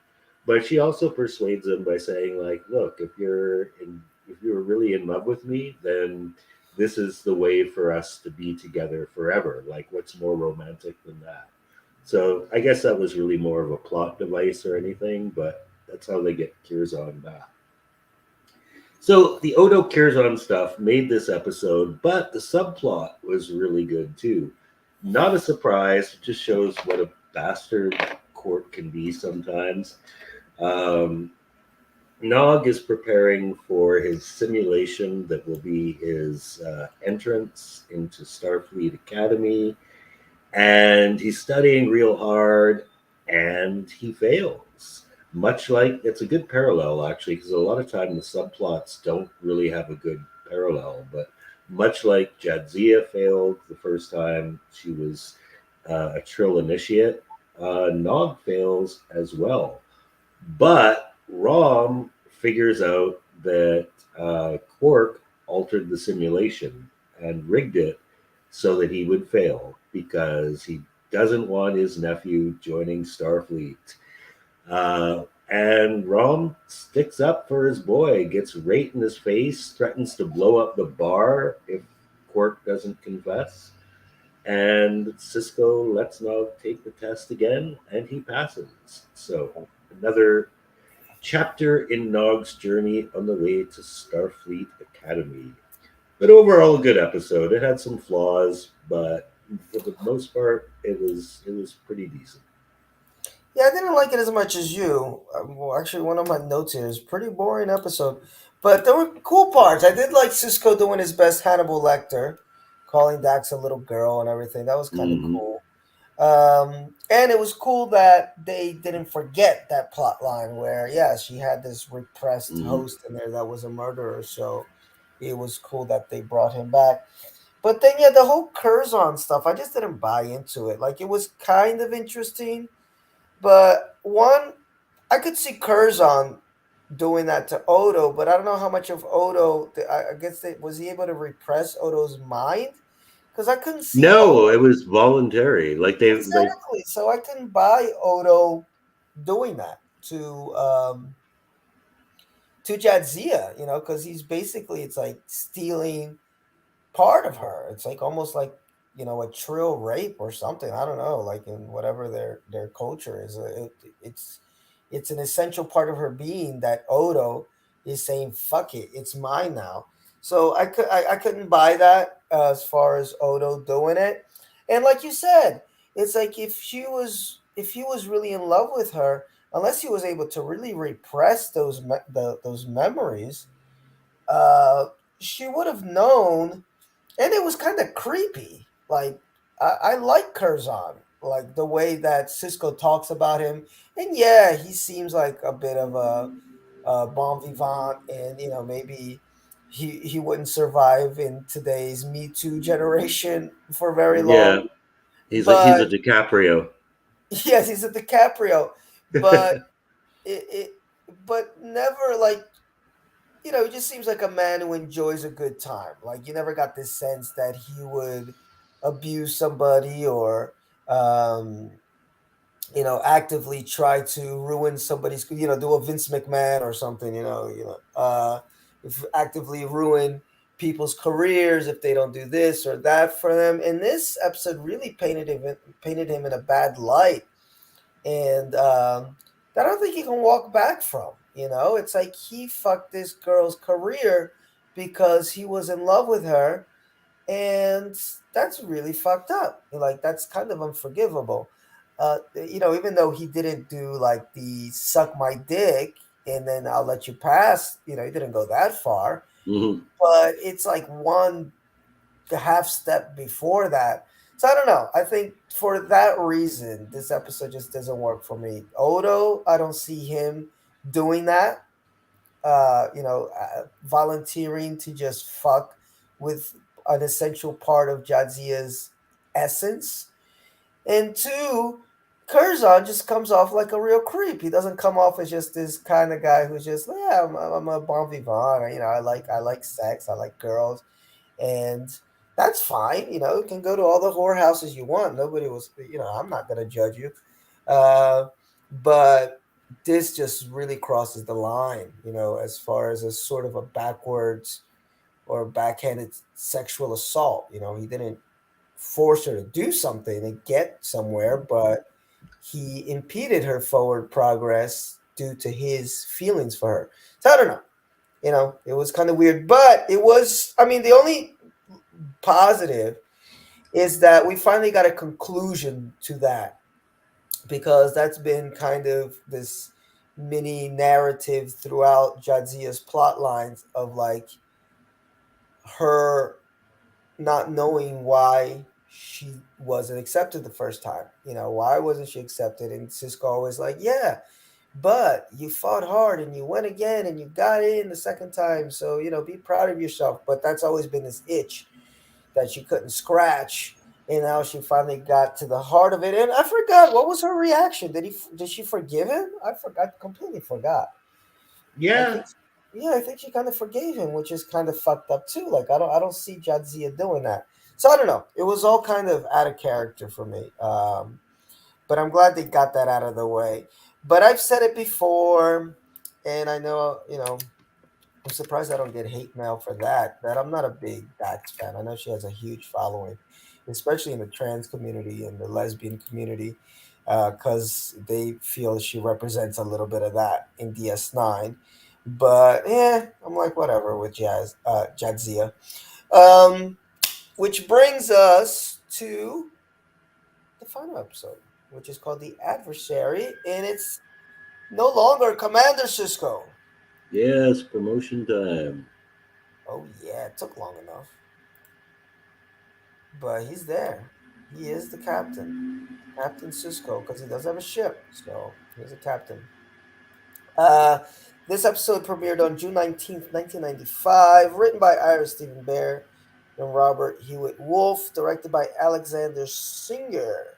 But she also persuades him by saying, like, look, if you're really in love with me, then this is the way for us to be together forever. Like, what's more romantic than that? So I guess that was really more of a plot device or anything, but that's how they get Curzon back. So the Odo Curzon stuff made this episode, but the subplot was really good too. Not a surprise, it just shows what a bastard court can be sometimes. Um, Nog is preparing for his simulation that will be his entrance into Starfleet Academy, and he's studying real hard, and he fails. Much like it's a good parallel actually, because a lot of time the subplots don't really have a good parallel. But much like Jadzia failed the first time she was a Trill initiate, Nog fails as well. But Rom figures out that Quark altered the simulation and rigged it so that he would fail because he doesn't want his nephew joining Starfleet. And Rom sticks up for his boy, gets right in his face, threatens to blow up the bar if Quark doesn't confess. And Cisco lets Nog take the test again, and he passes. So another chapter in Nog's journey on the way to Starfleet Academy. But overall, a good episode. It had some flaws, but for the most part, it was pretty decent. Yeah, I didn't like it as much as you. Well, actually, one of my notes here is pretty boring episode, but there were cool parts. I did like Cisco doing his best Hannibal Lecter, calling Dax a little girl and everything. That was kind of Mm-hmm. cool. And it was cool that they didn't forget that plot line where, yeah, she had this repressed Mm-hmm. host in there that was a murderer. So it was cool that they brought him back. But then, yeah, the whole Curzon stuff, I just didn't buy into it. Like, it was kind of interesting, but one, I could see Curzon doing that to Odo, but I don't know how much of Odo. I guess was he able to repress Odo's mind? Because I couldn't see No, Odo it was voluntary. Like they like exactly. So I couldn't buy Odo doing that to Jadzia, because he's basically it's like stealing part of her. It's like almost like a trill rape or something. I don't know, like in whatever their culture is. It's an essential part of her being that Odo is saying, "Fuck it, it's mine now." So I couldn't buy that as far as Odo doing it. And like you said, it's like if he was really in love with her, unless he was able to really repress those memories, uh, she would have known, and it was kind of creepy. Like I like Curzon, like the way that Cisco talks about him, and yeah, he seems like a bit of a bon vivant, and maybe he wouldn't survive in today's Me Too generation for very long. yeah, he's a But DiCaprio. yes, he's a DiCaprio, but it but never like he just seems like a man who enjoys a good time. Like you never got this sense that he would abuse somebody or um, actively try to ruin somebody's, do a Vince McMahon or something, actively ruin people's careers if they don't do this or that for them. And this episode really painted him in a bad light, and that I don't think he can walk back from. It's like he fucked this girl's career because he was in love with her, and that's really fucked up. Like that's kind of unforgivable. Even though he didn't do like the suck my dick and then I'll let you pass, he didn't go that far. Hmm. But it's like one half step before that. So I don't know. I think for that reason, this episode just doesn't work for me. Odo, I don't see him doing that. Volunteering to just fuck with an essential part of Jadzia's essence. And two, Curzon just comes off like a real creep. He doesn't come off as just this kind of guy who's just, yeah, I'm a bon vivant. I like sex. I like girls, and that's fine. You can go to all the whorehouses you want. Nobody was, I'm not gonna judge you. Uh, but this just really crosses the line, as far as a sort of a backwards or backhanded sexual assault. He didn't force her to do something and get somewhere, but he impeded her forward progress due to his feelings for her. So I don't know. It was kind of weird, but it was. I mean, the only positive is that we finally got a conclusion to that, because that's been kind of this mini narrative throughout Jadzia's plot lines of like her not knowing why she wasn't accepted the first time. Why wasn't she accepted? And Cisco always like, yeah, but you fought hard and you went again and you got in the second time. So, be proud of yourself. But that's always been this itch that she couldn't scratch. And now she finally got to the heart of it. And I forgot, what was her reaction? Did she forgive him? I completely forgot. I Yeah, think, yeah, I think she kind of forgave him, which is kind of fucked up too. Like I don't see Jadzia doing that. So I don't know. It was all kind of out of character for me. But I'm glad they got that out of the way. But I've said it before, and I know, I'm surprised I don't get hate mail for that. That I'm not a big Dax fan. I know she has a huge following, especially in the trans community and the lesbian community, because they feel she represents a little bit of that in DS9. But yeah, I'm like whatever with Jadzia. Um, which brings us to the final episode, which is called The Adversary, and it's no longer Commander Cisco. yes, promotion time. Oh yeah, it took long enough. But he's there. He is the captain, Captain Cisco, because he does have a ship. So he's a captain. Uh, this episode premiered on June 19th, 1995, written by Ira Stephen Bear and Robert Hewitt Wolf, directed by Alexander Singer.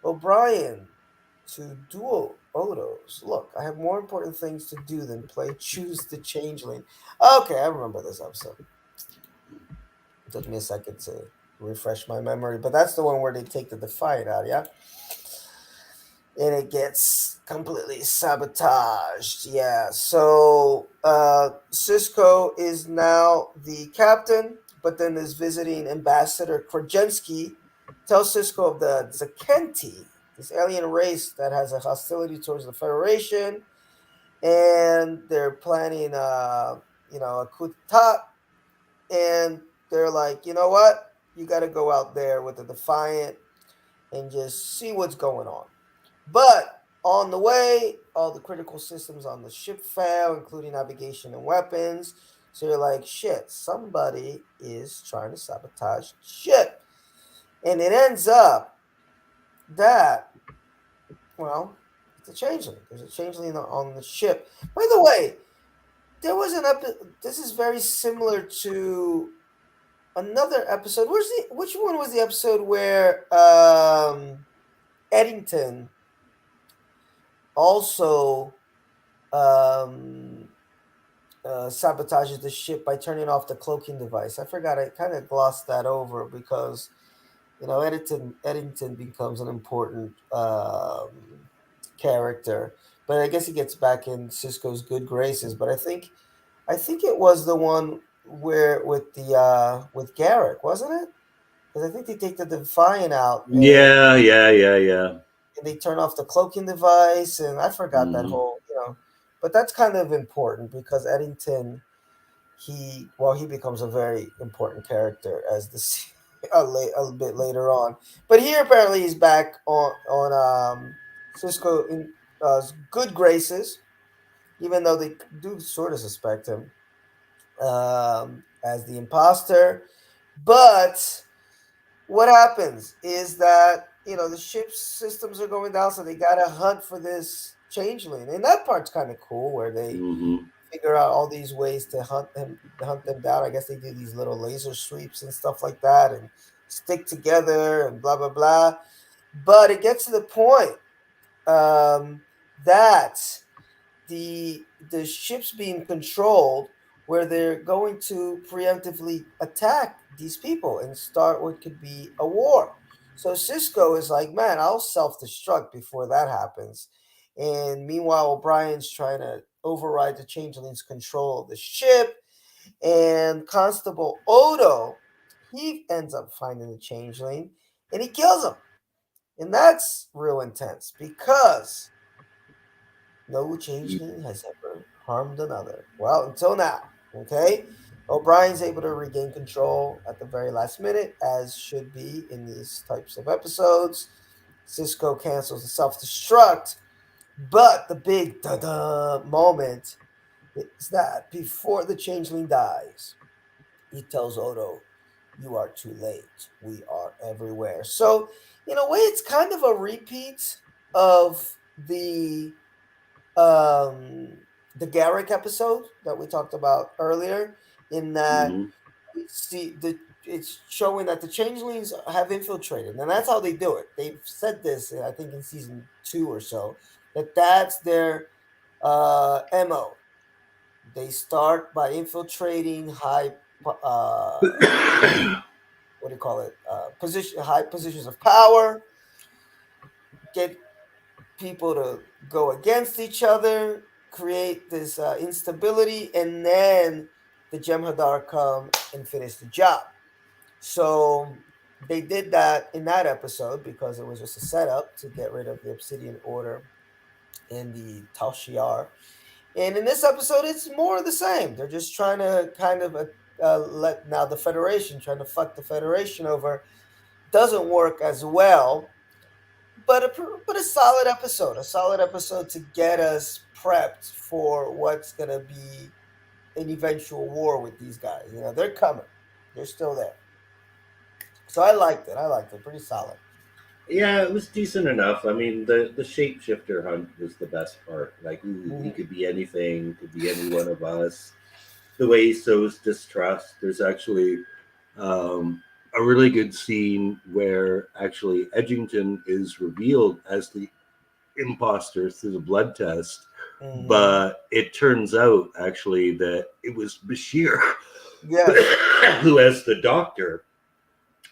O'Brien to dual Odos. Look, I have more important things to do than play Choose the Changeling. Okay, I remember this episode. It took me a second to refresh my memory, but that's the one where they take the Defiant out, yeah? And it gets completely sabotaged. Yeah. So Cisco is now the captain, but then this visiting ambassador Krajensky tells Cisco of the Zakenti, this alien race that has a hostility towards the Federation, and they're planning a coup d'etat, and they're like, you know what? You got to go out there with the Defiant and just see what's going on. But on the way, all the critical systems on the ship fail, including navigation and weapons. So you're like, shit, somebody is trying to sabotage ship. And it ends up that, well, it's a changeling. There's a changeling on the ship. By the way, there was an episode. This is very similar to another episode. Which one was the episode where Eddington also um, sabotages the ship by turning off the cloaking device? I forgot. I kind of glossed that over because Eddington becomes an important character, but I guess he gets back in Cisco's good graces. But I think it was the one where with Garrick, wasn't it? Because I think they take the Defiant out Yeah, yeah, yeah, yeah. and they turn off the cloaking device, and I forgot that Hmm. whole. But that's kind of important because Eddington, he becomes a very important character as a bit later on. But here apparently he's back on Cisco in good graces, even though they do sort of suspect him as the imposter. But what happens is that the ship's systems are going down, so they gotta hunt for this changeling, and that part's kind of cool where they Hmm. figure out all these ways to hunt them down. I guess they do these little laser sweeps and stuff like that, and stick together and blah blah blah. But it gets to the point that the ships being controlled, where they're going to preemptively attack these people and start what could be a war. So Cisco is like, man, I'll self-destruct before that happens. And meanwhile, O'Brien's trying to override the changeling's control of the ship. And Constable Odo, he ends up finding the changeling and he kills him. And that's real intense because no changeling has ever harmed another. Well, until now, okay? O'Brien's able to regain control at the very last minute, as should be in these types of episodes. Cisco cancels the self destruct, but the big da da moment is that before the changeling dies, he tells Odo, "You are too late. We are everywhere." So, in a way, it's kind of a repeat of um, the Garrick episode that we talked about earlier, in that Hmm. we see it's showing that the changelings have infiltrated, and that's how they do it. They've said this, I think, in season 2 or so, that that's their mo. They start by infiltrating what do you call it, high positions of power, get people to go against each other, create this instability, and then the Jem'Hadar come and finish the job. So they did that in that episode because it was just a setup to get rid of the Obsidian Order and the Tal Shiar. And in this episode, it's more of the same. They're just trying to kind of let now the Federation, trying to fuck the Federation over. Doesn't work as well, but a solid episode to get us prepped for what's gonna be an eventual war with these guys. You know, they're coming. They're still there. So I liked it. I liked it. Pretty solid. Yeah, it was decent enough. I mean, the shapeshifter hunt was the best part. Like, ooh, he Mhm. could be anything, could be any one of us. The way he sows distrust. There's actually um, a really good scene where actually Edgington is revealed as the imposter through the blood test, Mhm. but it turns out actually that it was Bashir Yes. who, as the doctor,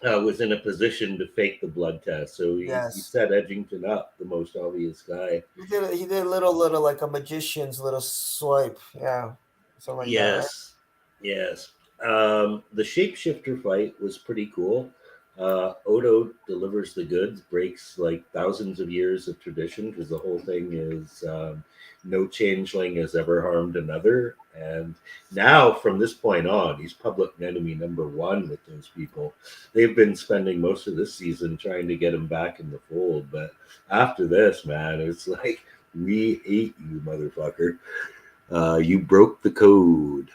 was in a position to fake the blood test. So he Yes. set Edgington up, the most obvious guy. He did a little like a magician's little swipe. Yeah. Something like that, right? Yes, yes. The shapeshifter fight was pretty cool. Odo delivers the goods, breaks like thousands of years of tradition because the whole thing is no changeling has ever harmed another. And now, from this point on, he's public enemy number one with those people. They've been spending most of this season trying to get him back in the fold. But after this, man, it's like, we hate you, motherfucker. You broke the code.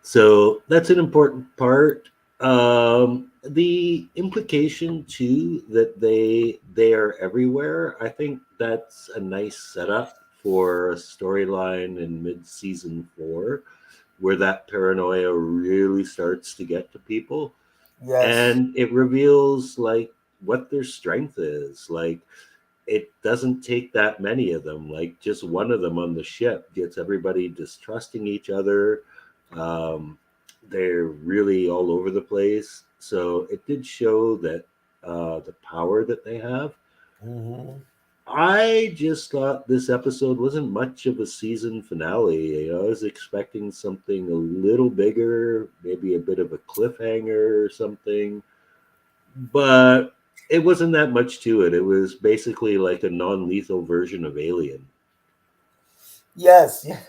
So that's an important part. The implication too that they are everywhere. I think that's a nice setup for a storyline in mid-season 4, where that paranoia really starts to get to people, Yes. and it reveals like what their strength is. Like, it doesn't take that many of them. Like, just one of them on the ship gets everybody distrusting each other. Um, they're really all over the place. So it did show that the power that they have. Hmm. I just thought this episode wasn't much of a season finale. You know, I was expecting something a little bigger, maybe a bit of a cliffhanger or something, but it wasn't that much to it. It was basically like a non-lethal version of Alien. Yes. Yeah.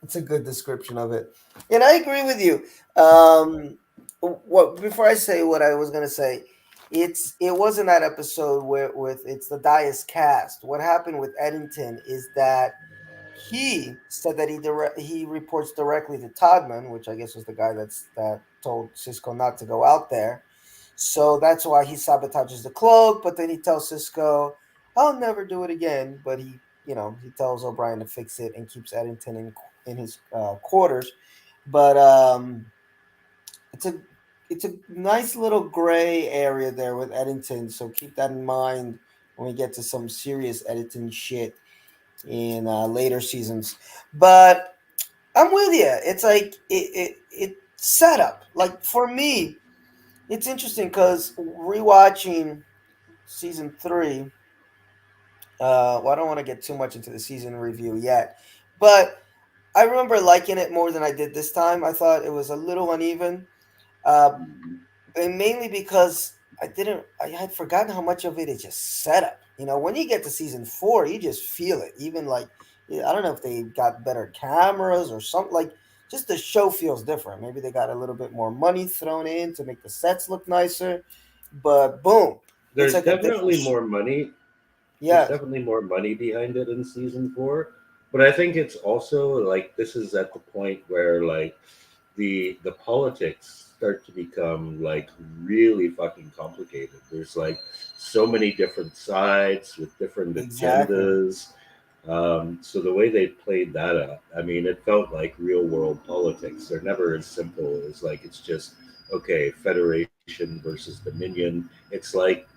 It's a good description of it, and I agree with you. What before I say what I was gonna say, it wasn't that episode where with it's the Dias cast. What happened with Eddington is that he said that he reports directly to Todman, which I guess was the guy that told Cisco not to go out there. So that's why he sabotages the cloak. But then he tells Cisco, "I'll never do it again." But he tells O'Brien to fix it and keeps Eddington in his quarters. But it's a it's a nice little gray area there with Eddington. So keep that in mind when we get to some serious Eddington shit in later seasons. But I'm with you. It's like it setup. Like for me, it's interesting because rewatching season 3. Well, I don't want to get too much into the season review yet, but I remember liking it more than I did this time. I thought it was a little uneven, uh, Mhm. and mainly because I had forgotten how much of it is just setup. You know, when you get to season 4, you just feel it. Even like Yeah, I don't know if they got better cameras or something. Like, just the show feels different. Maybe they got a little bit more money thrown in to make the sets look nicer. But boom, it's There's like a different. definitely more money. There's Yeah, definitely more money behind it in season four, but I think it's also like this is at the point where like the politics start to become like really fucking complicated. There's like so many different sides with different exactly, agendas. So the way they played that up, I mean, it felt like real world politics. They're never as simple as like it's just okay, federation versus dominion. It's like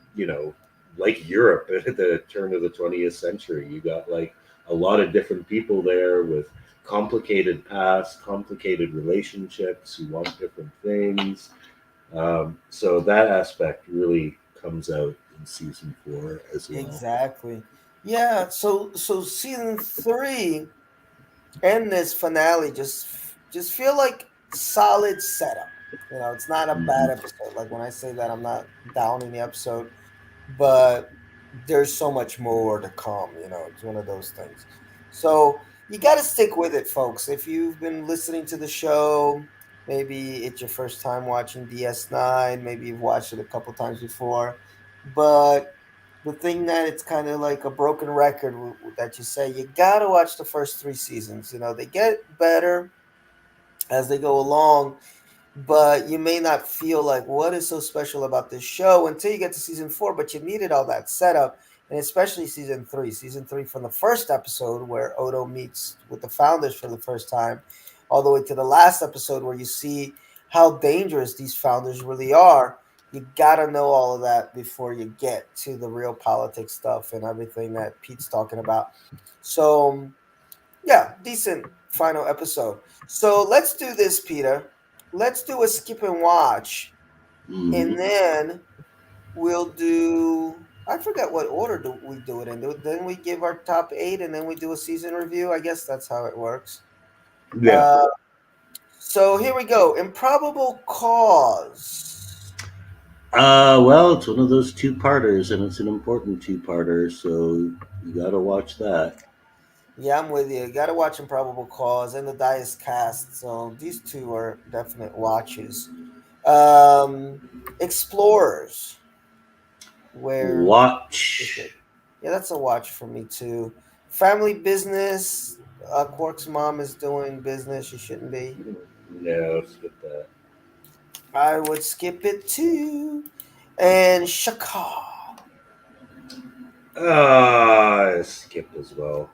like Europe at the turn of the 20th century. You got like a lot of different people there with complicated pasts, complicated relationships who want different things. So that aspect really comes out in season four as well. exactly. Yeah. So season three and this finale just feel like solid setup. It's not a bad Mhm. episode. Like when I say that, I'm not downing the episode, but there's so much more to come. It's one of those things. So you got to stick with it, folks. If you've been listening to the show, maybe it's your first time watching DS9, maybe you've watched it a couple times before, but the thing that it's kind of like a broken record that you say you got to watch the first three seasons. They get better as they go along, but you may not feel like what is so special about this show until you get to season four. But you needed all that setup, and especially season three. Season three, from the first episode where Odo meets with the founders for the first time, all the way to the last episode where you see how dangerous these founders really are. You gotta know all of that before you get to the real politics stuff and everything that Pete's talking about. So yeah, decent final episode. So let's do this, Peter. Let's do a skip and watch, and Mhm. then we'll do. I forget what order do we do it in. Then we give our top eight, and then we do a season review. I guess that's how it works. Yeah. Uh, so here we go. Improbable cause. Well, it's one of those two-parters, and it's an important two-parter, so you got to watch that. Yeah, I'm with you. Got to watch Improbable Cause and the Dice Cast. So these two are definite watches. Um, Explorers. Where is Watch. it? Yeah, that's a watch for me too. Family Business. Quark's mom is doing business she shouldn't be. No, skip that. I would skip it too. And Shaka. Skip as well.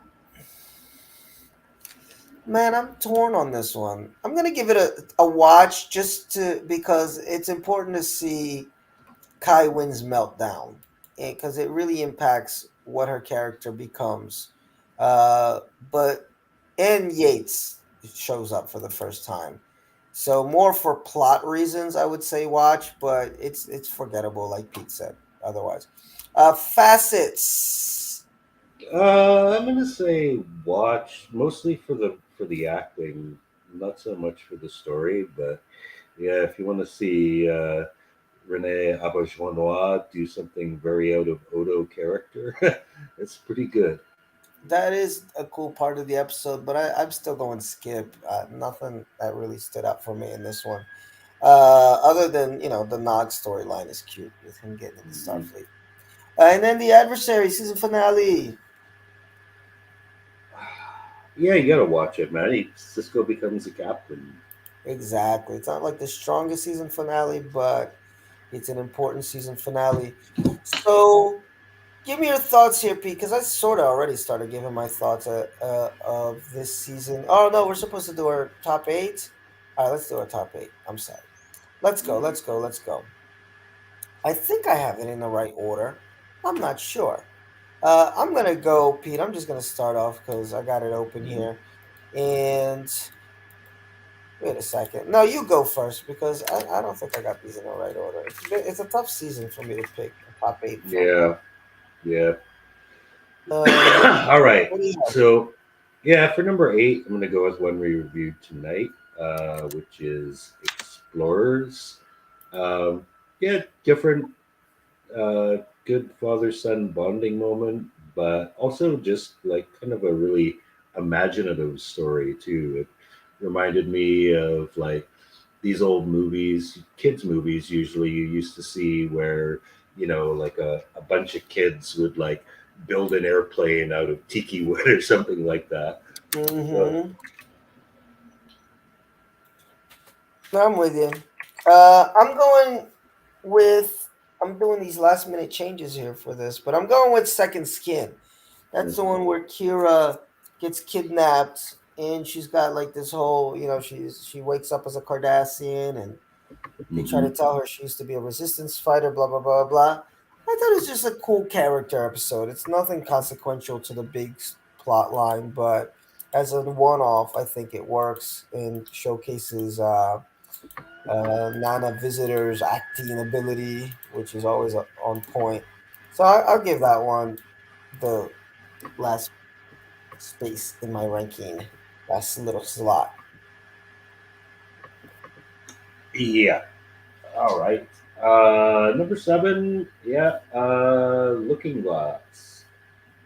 Man, I'm torn on this one. I'm gonna give it a watch just to because it's important to see Kai Wynn's meltdown because it really impacts what her character becomes. Uh, but and Yates shows up for the first time, so more for plot reasons I would say watch, but it's forgettable like Pete said. Otherwise, facets. I'm gonna say watch mostly for the acting, not so much for the story. But yeah, if you want to see Rene Auberjonois do something very out of Odo character, it's pretty good. That is a cool part of the episode, but I'm still going skip. Nothing that really stood out for me in this one. Other than the Nog storyline is cute with him getting into Mhm. Starfleet, and then the adversary season finale. Yeah, you gotta watch it, man. Cisco becomes a captain. Exactly, it's not like the strongest season finale, but it's an important season finale. So, give me your thoughts here, Pete, because I sort of already started giving my thoughts of this season. Oh no, we're supposed to do our top eight. All right, let's do our top eight. I'm sorry. Let's go. Let's go. Let's go. I think I have it in the right order. I'm not sure. I'm gonna go, Pete. I'm just gonna start off because I got it open Mhm. here. And wait a second. No, you go first because I don't think I got these in the right order. It's a tough season for me to pick a top eight from. Yeah, yeah. Um, All right. what do you have? So, yeah, for number eight, I'm going to go with one we reviewed tonight, which is Explorers. Um, yeah, different, good father son bonding moment, but also just like kind of a really imaginative story too. It reminded me of like these old movies, kids movies usually you used to see where, like a bunch of kids would like build an airplane out of tiki wood or something like that. So, Mm-hmm. I'm with you. I'm going with. I'm doing these last minute changes here for this, but I'm going with Second Skin. That's the mhm, one where Kira gets kidnapped and she's got like this whole, she wakes up as a Cardassian and they try to mhm. tell her she used to be a resistance fighter, blah blah blah blah. I thought it was just a cool character episode. It's nothing consequential to the big plot line, but as a one-off, I think it works and showcases Nana Visitor's acting ability, which is always on point. So I'll give that one the last space in my ranking, last little slot. Yeah. All right. Number seven. Yeah. Looking Glass.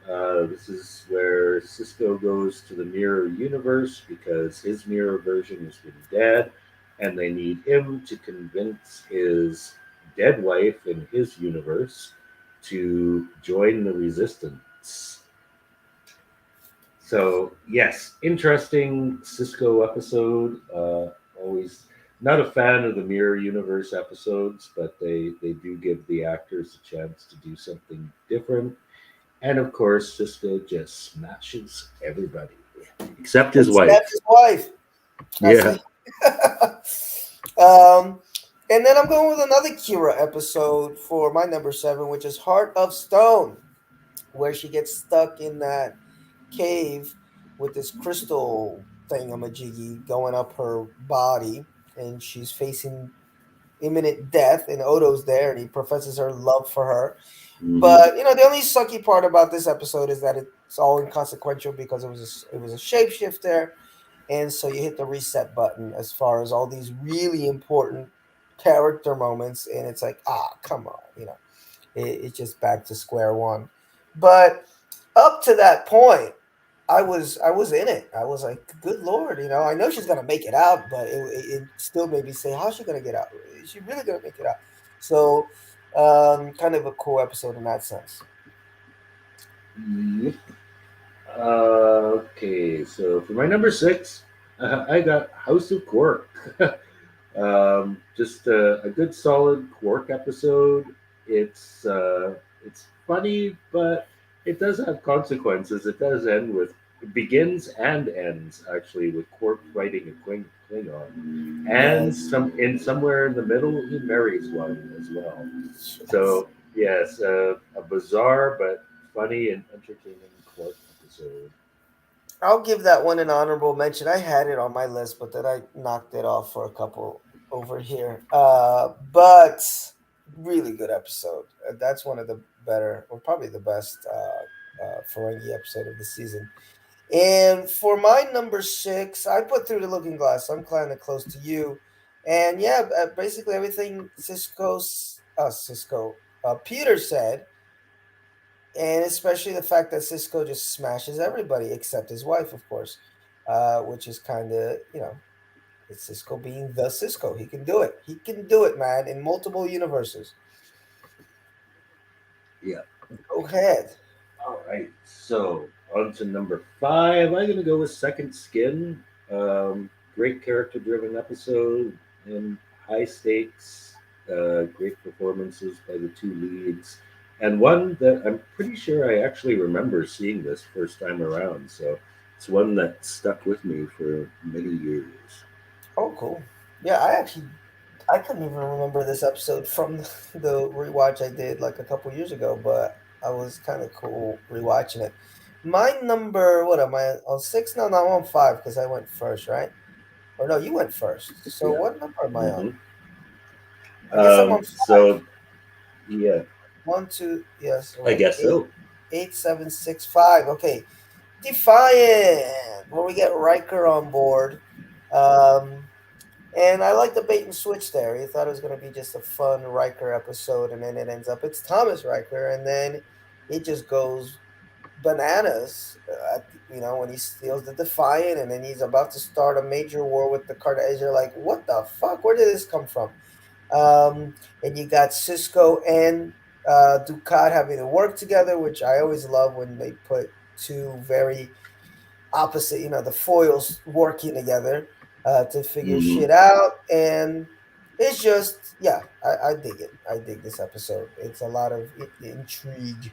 This is where Cisco goes to the mirror universe because his mirror version has been dead, and they need him to convince his dead wife in his universe to join the resistance. So, yes, interesting Cisco episode. Always not a fan of the mirror universe episodes, but they do give the actors a chance to do something different. And of course, Cisco just smashes everybody except his Except wife. his wife. I Yeah. see. um, and then I'm going with another Kira episode for my number seven, which is Heart of Stone, where she gets stuck in that cave with this crystal thingamajiggy going up her body, and she's facing imminent death. And Odo's there, and he professes her love for her. Hmm. But the only sucky part about this episode is that it's all inconsequential because it was a shapeshifter, and so you hit the reset button as far as all these really important character moments, and it's like, come on, it's just back to square one. But up to that point, I was in it. I was like, good lord, I know she's gonna make it out, but it still made me say, how's she gonna get out? Is she really gonna make it out? So, kind of a cool episode in that sense. Yep. Okay, so for my number six, I got House of Quark. Just a good solid Quark episode. It's funny, but it does have consequences. It does end with it begins and ends actually with Quark fighting a Klingon, and Yes, somewhere in the middle he marries one as well. yes. So yes, a bizarre but funny and entertaining Quark episode. I'll give that one an honorable mention. I had it on my list, but then I knocked it off for a couple over here. But really good episode. That's one of the better, or probably the best Ferengi episode of the season. And for my number six, I put Through the Looking Glass. So I'm kind of close to you. And yeah, basically everything Peter said, and especially the fact that Cisco just smashes everybody except his wife, of course, which is kind of, it's Cisco being the Cisco. He can do it. He can do it, man, in multiple universes. Yeah. Go ahead. All right. So on to number five. I'm gonna go with Second Skin. Great character-driven episode and high stakes. Great performances by the two leads, and one that I'm pretty sure I actually remember seeing this first time around. So it's one that stuck with me for many years. Oh, cool. Yeah, I couldn't even remember this episode from the rewatch I did like a couple years ago, but I was kind of cool rewatching it. My number, what am I on six? No, no, I'm on five because I went first, right? Or no, you went first. So Yeah. what number am I on? Hmm. I guess I'm on five. So yeah, One, two, yes. So I wait, guess eight, so. 8, 7, 6, 5. Okay, Defiant, where we get Riker on board. Um, and I like the bait and switch there. You thought it was going to be just a fun Riker episode, and then it ends up it's Thomas Riker, and then it just goes bananas. When he steals the Defiant, and then he's about to start a major war with the Cardassians. You're like, what the fuck? Where did this come from? And you got Cisco and Ducat having to work together, which I always love when they put two very opposite, the foils working together to figure Hmm. shit out. And it's just, yeah, I dig it. I dig this episode. It's a lot of intrigue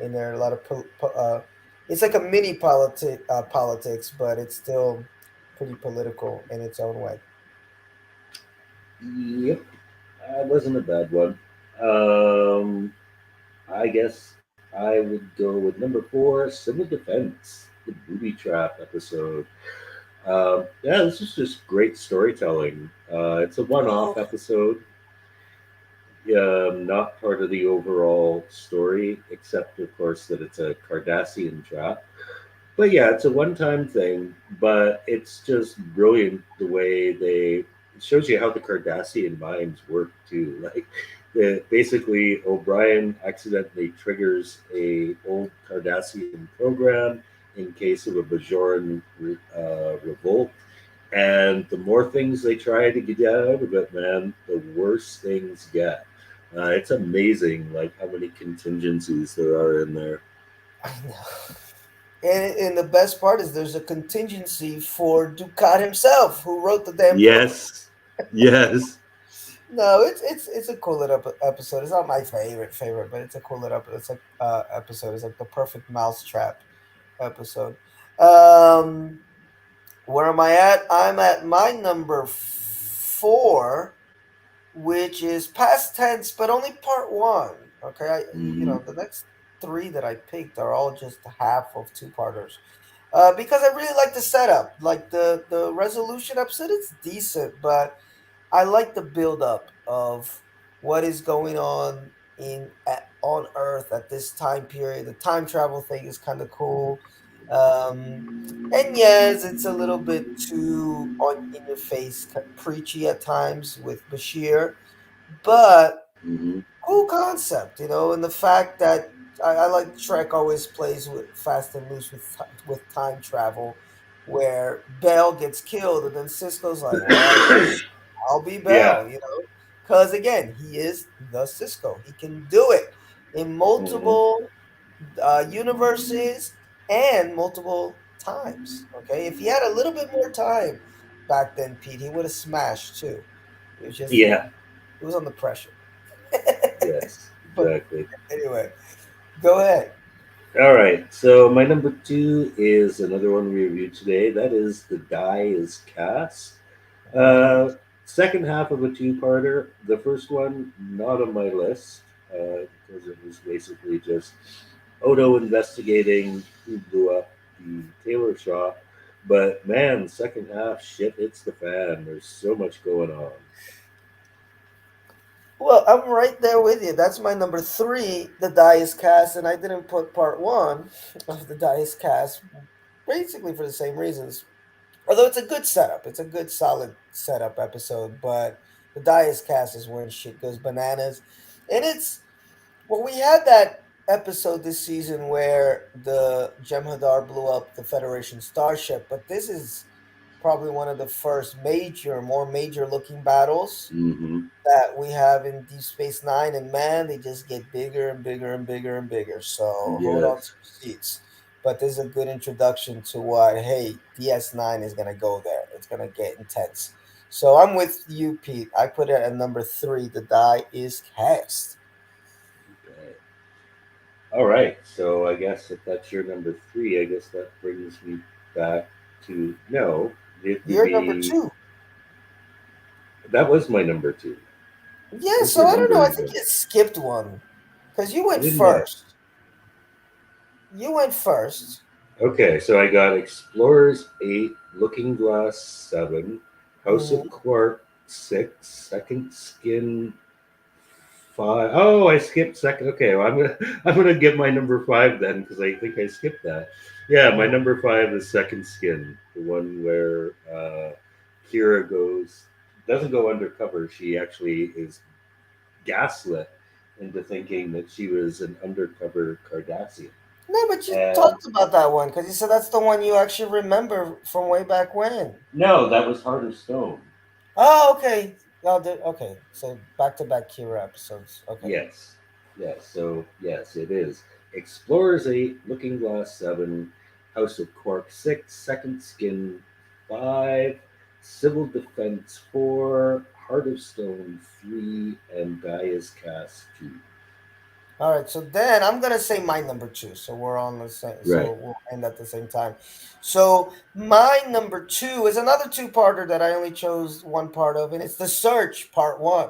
in there, a lot of, it's like a mini politics, but it's still pretty political in its own way. Yep, that wasn't a bad one. Um, I guess I would go with number four, Civil Defense, the booby trap episode. Yeah, this is just great storytelling. It's a one-off Oh, episode, not part of the overall story, except of course that it's a Cardassian trap. But yeah, it's a one-time thing, but it's just brilliant the way it shows you how the Cardassian minds work too. Like, basically O'Brien accidentally triggers a old Cardassian program in case of a Bajoran revolt, and the more things they try to get out of it, man, the worse things get. It's amazing, like how many contingencies there are in there. I know. And the best part is there's a contingency for Ducat himself, who wrote the damn program. Yes, yes. No, it's a cool little episode. It's not my favorite, but it's a cool little it's like episode. It's like the perfect mousetrap episode. Um, where am I at? I'm at my number four, which is past tense, but only part one. Okay, Hmm. the next three that I picked are all just half of two parters. Because I really like the setup, like the resolution episode. It's decent, but I like the build up of what is going on on Earth at this time period. The time travel thing is kind of cool. Um, and yes, it's a little bit too on in your face, preachy at times with Bashir, but Hmm. cool concept, and the fact that I like Trek always plays with fast and loose with time travel, where Bell gets killed, and then Cisco's like, "Well, I guess I'll be Yeah. Bell," because again, he is the Cisco. He can do it in Hmm. multiple universes and multiple times. Okay, if he had a little bit more time back then, Pete, he would have smashed too. It was just, Yeah. it was under pressure. Yes. But Exactly. anyway, go ahead. All right. So my number two is another one we reviewed today. That is the die is cast. Mhm. Uh, Second half of a two-parter. The first one not on my list because it was basically just Odo investigating who blew up the tailor shop. But man, second half, shit hits the fan. There's so much going on. Well, I'm right there with you. That's my number three, the Dice Cast, and I didn't put part one of the Dice Cast basically for the same reasons. Although it's a good setup, it's a good solid setup episode, but the Dice Cast is when shit goes bananas. And we had that episode this season where the Jem'Hadar blew up the Federation starship, but this is probably one of the first more major looking battles Mm-hmm. that we have in Deep Space Nine, and man, they just get bigger and bigger and bigger and bigger. So hold on to Yes. your seats. But this is a good introduction to what, hey, DS9 is gonna go there. It's gonna get intense. So I'm with you, Pete. I put it at number three. The die is cast. Okay. All right. So I guess if that's your number three, I guess that brings me back to no. It would You're number be two. that was my number two. Yeah, What's so your I don't know. number I think again? you skipped one because you I went didn't know. first. You went first. Okay, so I got Explorers 8, Looking Glass 7, House of Hmm. Quark 6, Second Skin 5. Oh, I skipped second. Okay, well, I'm gonna get my number 5 then because I think I skipped that. Yeah, my number 5 is Second Skin, the one where Kira doesn't go undercover. She actually is gaslit into thinking that she was an undercover Cardassian. No, but you And talked about that one because you said that's the one you actually remember from way back when. no, that was Heart of Stone. Oh, okay. Okay. So back to back Kira episodes. Okay. Yes, yes. So yes, it is. Explorers 8, Looking Glass 7, House of Quark 6, Second Skin 5, Civil Defense 4, Heart of Stone 3, and Gaia's Cast 2. All right. So then I'm gonna say my number two. So we're on the same. Right. So we'll end at the same time. So my number two is another two-parter that I only chose one part of, and it's The Search Part One,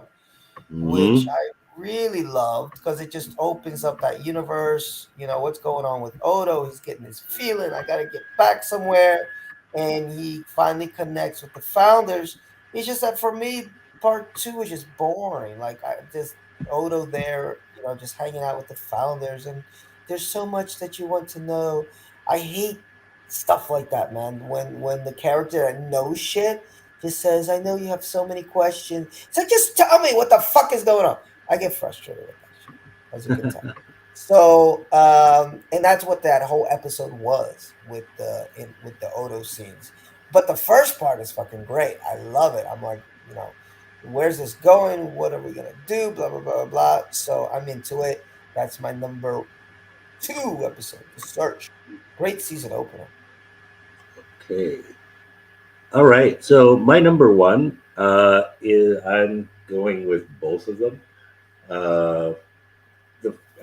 which Hmm. I really loved because it just opens up that universe. You know, what's going on with Odo? He's getting his feeling. I got to get back somewhere. And he finally connects with the founders. It's just that for me, part two is just boring. Like, I just, Odo there, just hanging out with the founders. And there's so much that you want to know. I hate stuff like that, man. When the character that knows shit just says, I know you have so many questions. It's like, just tell me what the fuck is going on. I get frustrated with that shit, as you can tell. So, and that's what that whole episode was with the Odo scenes. But the first part is fucking great. I love it. I'm like, where's this going? What are we gonna do? Blah blah blah blah blah. So I'm into it. That's my number two episode, The Search. Great season opener. Okay. All right. So my number one is I'm going with both of them. Uh,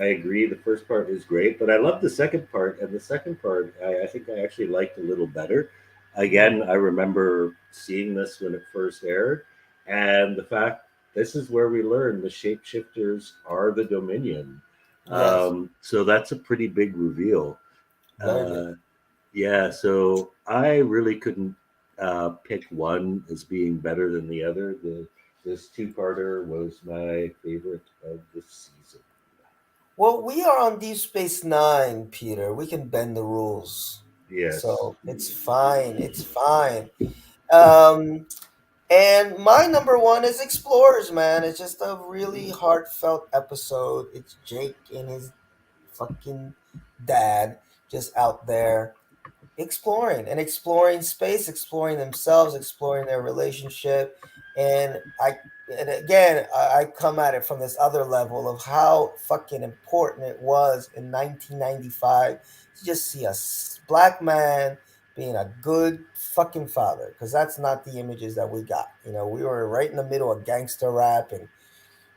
I agree the first part is great, but I love the second part, and the second part I think I actually liked a little better. Mm, Again, I remember seeing this when it first aired, and the fact this is where we learn the shapeshifters are the Dominion. yes, So that's a pretty big reveal. very big. Uh, yeah, so I really couldn't pick one as being better than the other. This two-parter was my favorite of the season. Well, we are on Deep Space Nine, Peter. We can bend the rules. Yes. So it's fine. It's fine. Um, and my number one is Explorers, man. It's just a really heartfelt episode. It's Jake and his fucking dad just out there exploring space, exploring themselves, exploring their relationship. And again, I come at it from this other level of how fucking important it was in 1995 to just see a black man being a good fucking father, because that's not the images that we got. We were right in the middle of gangster rap and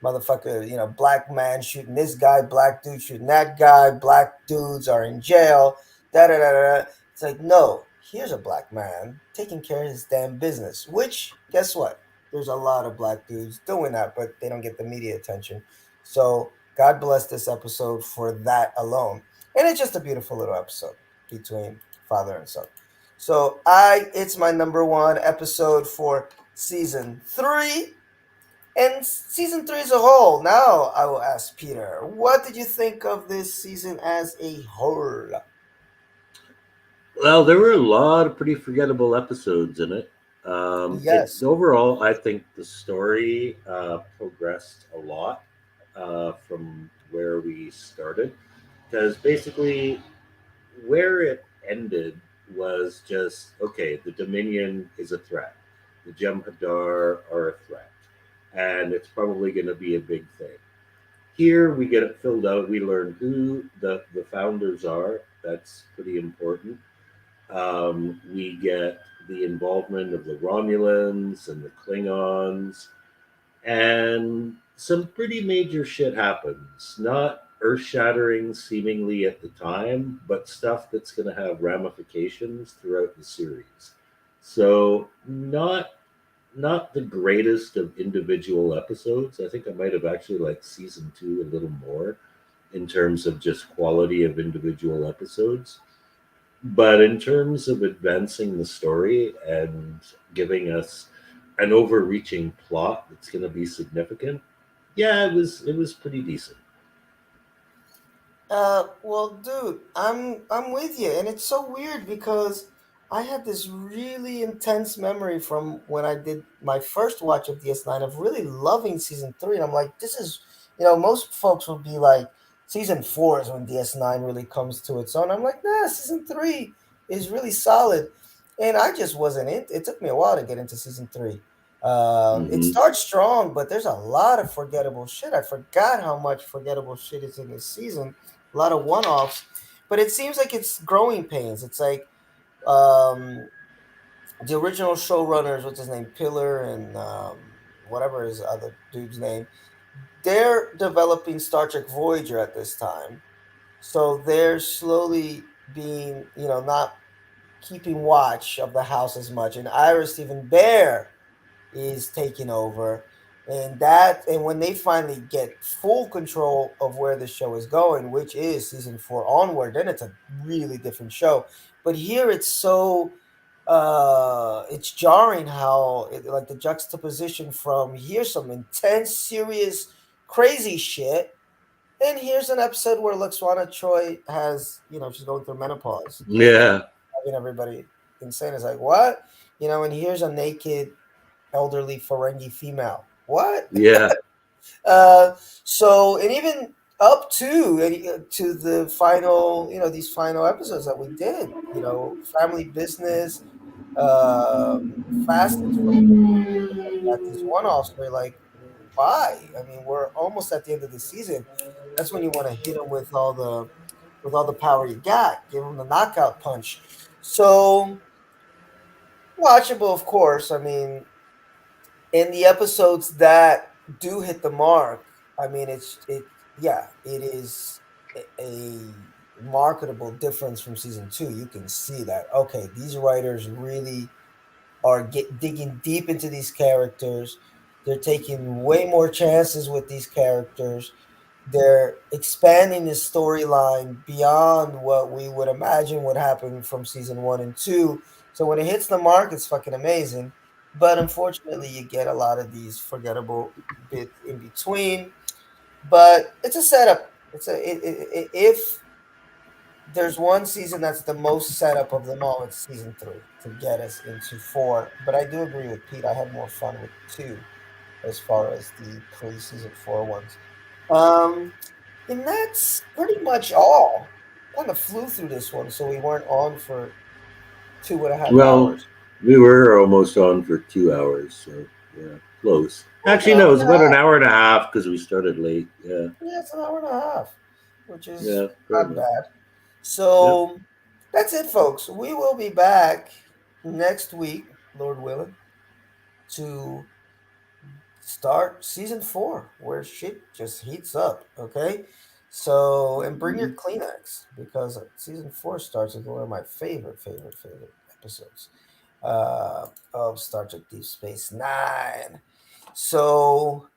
motherfucker, black man shooting this guy, black dude shooting that guy, black dudes are in jail, da da da da. It's like, no, here's a black man taking care of his damn business, which, guess what? There's a lot of black dudes doing that, but they don't get the media attention. So, God bless this episode for that alone. And it's just a beautiful little episode between father and son. So, it's my number one episode for season three and season three as a whole. Now I will ask Peter, what did you think of this season as a whole? Well, there were a lot of pretty forgettable episodes in it. It Yes, overall, I think the story progressed a lot from where we started, because basically where it ended was just okay. The Dominion is a threat. The Jem'Hadar are a threat, and it's probably going to be a big thing. Here we get it filled out. We learn who the founders are. That's pretty important. We get the involvement of the Romulans and the Klingons, and some pretty major shit happens. Not earth shattering seemingly at the time, but stuff that's going to have ramifications throughout the series. So, not the greatest of individual episodes. I think I might have actually liked season two a little more in terms of just quality of individual episodes. But in terms of advancing the story and giving us an overreaching plot that's going to be significant, yeah, it was pretty decent. well, dude, I'm with you, and it's so weird because I had this really intense memory from when I did my first watch of DS9 of really loving season three, and I'm like, this is, most folks would be like, Season 4 is when DS9 really comes to its own. I'm like, nah, season 3 is really solid, and I just wasn't in. It took me a while to get into season 3. It Hmm. starts strong, but there's a lot of forgettable shit. I forgot how much forgettable shit is in this season. A lot of one-offs, but it seems like it's growing pains. It's like um, the original showrunners, what's his name, Pillar, and whatever his other dude's name, they're developing Star Trek Voyager at this time. So they're slowly being, not keeping watch of the house as much. And Ira Stephen Bear is taking over. And when they finally get full control of where the show is going, which is season 4 onward, then it's a really different show. But here it's so it's jarring how like the juxtaposition from here's some intense, serious, crazy shit, and here's an episode where Luxwana Troy has, she's going through menopause and Yeah, having everybody insane. It's like, what? And here's a naked, elderly Ferengi female. What? yeah, Uh, so, and even up to the final, these final episodes that we did, family business, fast and at these one-offs where like, why? I mean, we're almost at the end of the season. That's when you want to hit them with all the power you got, give them the knockout punch. So watchable, of course. I mean, in the episodes that do hit the mark, I mean, yeah, it is a marketable difference from season 2. You can see that. Okay, these writers really are digging deep into these characters. They're taking way more chances with these characters. They're expanding the storyline beyond what we would imagine would happen from season 1 and 2. So when it hits the mark, it's fucking amazing. But unfortunately, you get a lot of these forgettable bits in between. But it's a setup. If there's one season that's the most setup of them all, it's season 3 to get us into 4. But I do agree with Pete. I had more fun with 2 as far as the pre-season 4 ones. Um, and that's pretty much all. Kind of flew through this one, so we weren't on for 2.5 well, hours. we were almost on for 2 hours, so yeah, close. It's an Actually, no, hour it and was a about an half. hour and a half because we started late. Yeah, Yeah, it's an hour and a half, which is yeah, fair not enough. bad. Yep. So that's it, folks. We will be back next week, Lord willing, to start season 4 where shit just heats up. Okay, so and bring your Mhm. Kleenex because season 4 starts with one of my favorite episodes of Star Trek Deep Space Nine. So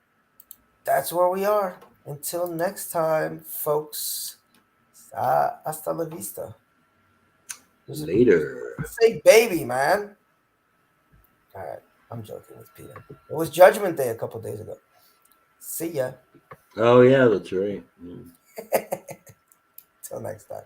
that's where we are. Until next time, folks. Hasta la vista. Later. Say baby, man. All right, I'm joking with Peter. It was Judgment Day a couple days ago. See ya. Oh yeah, that's right. Mm. Till next time.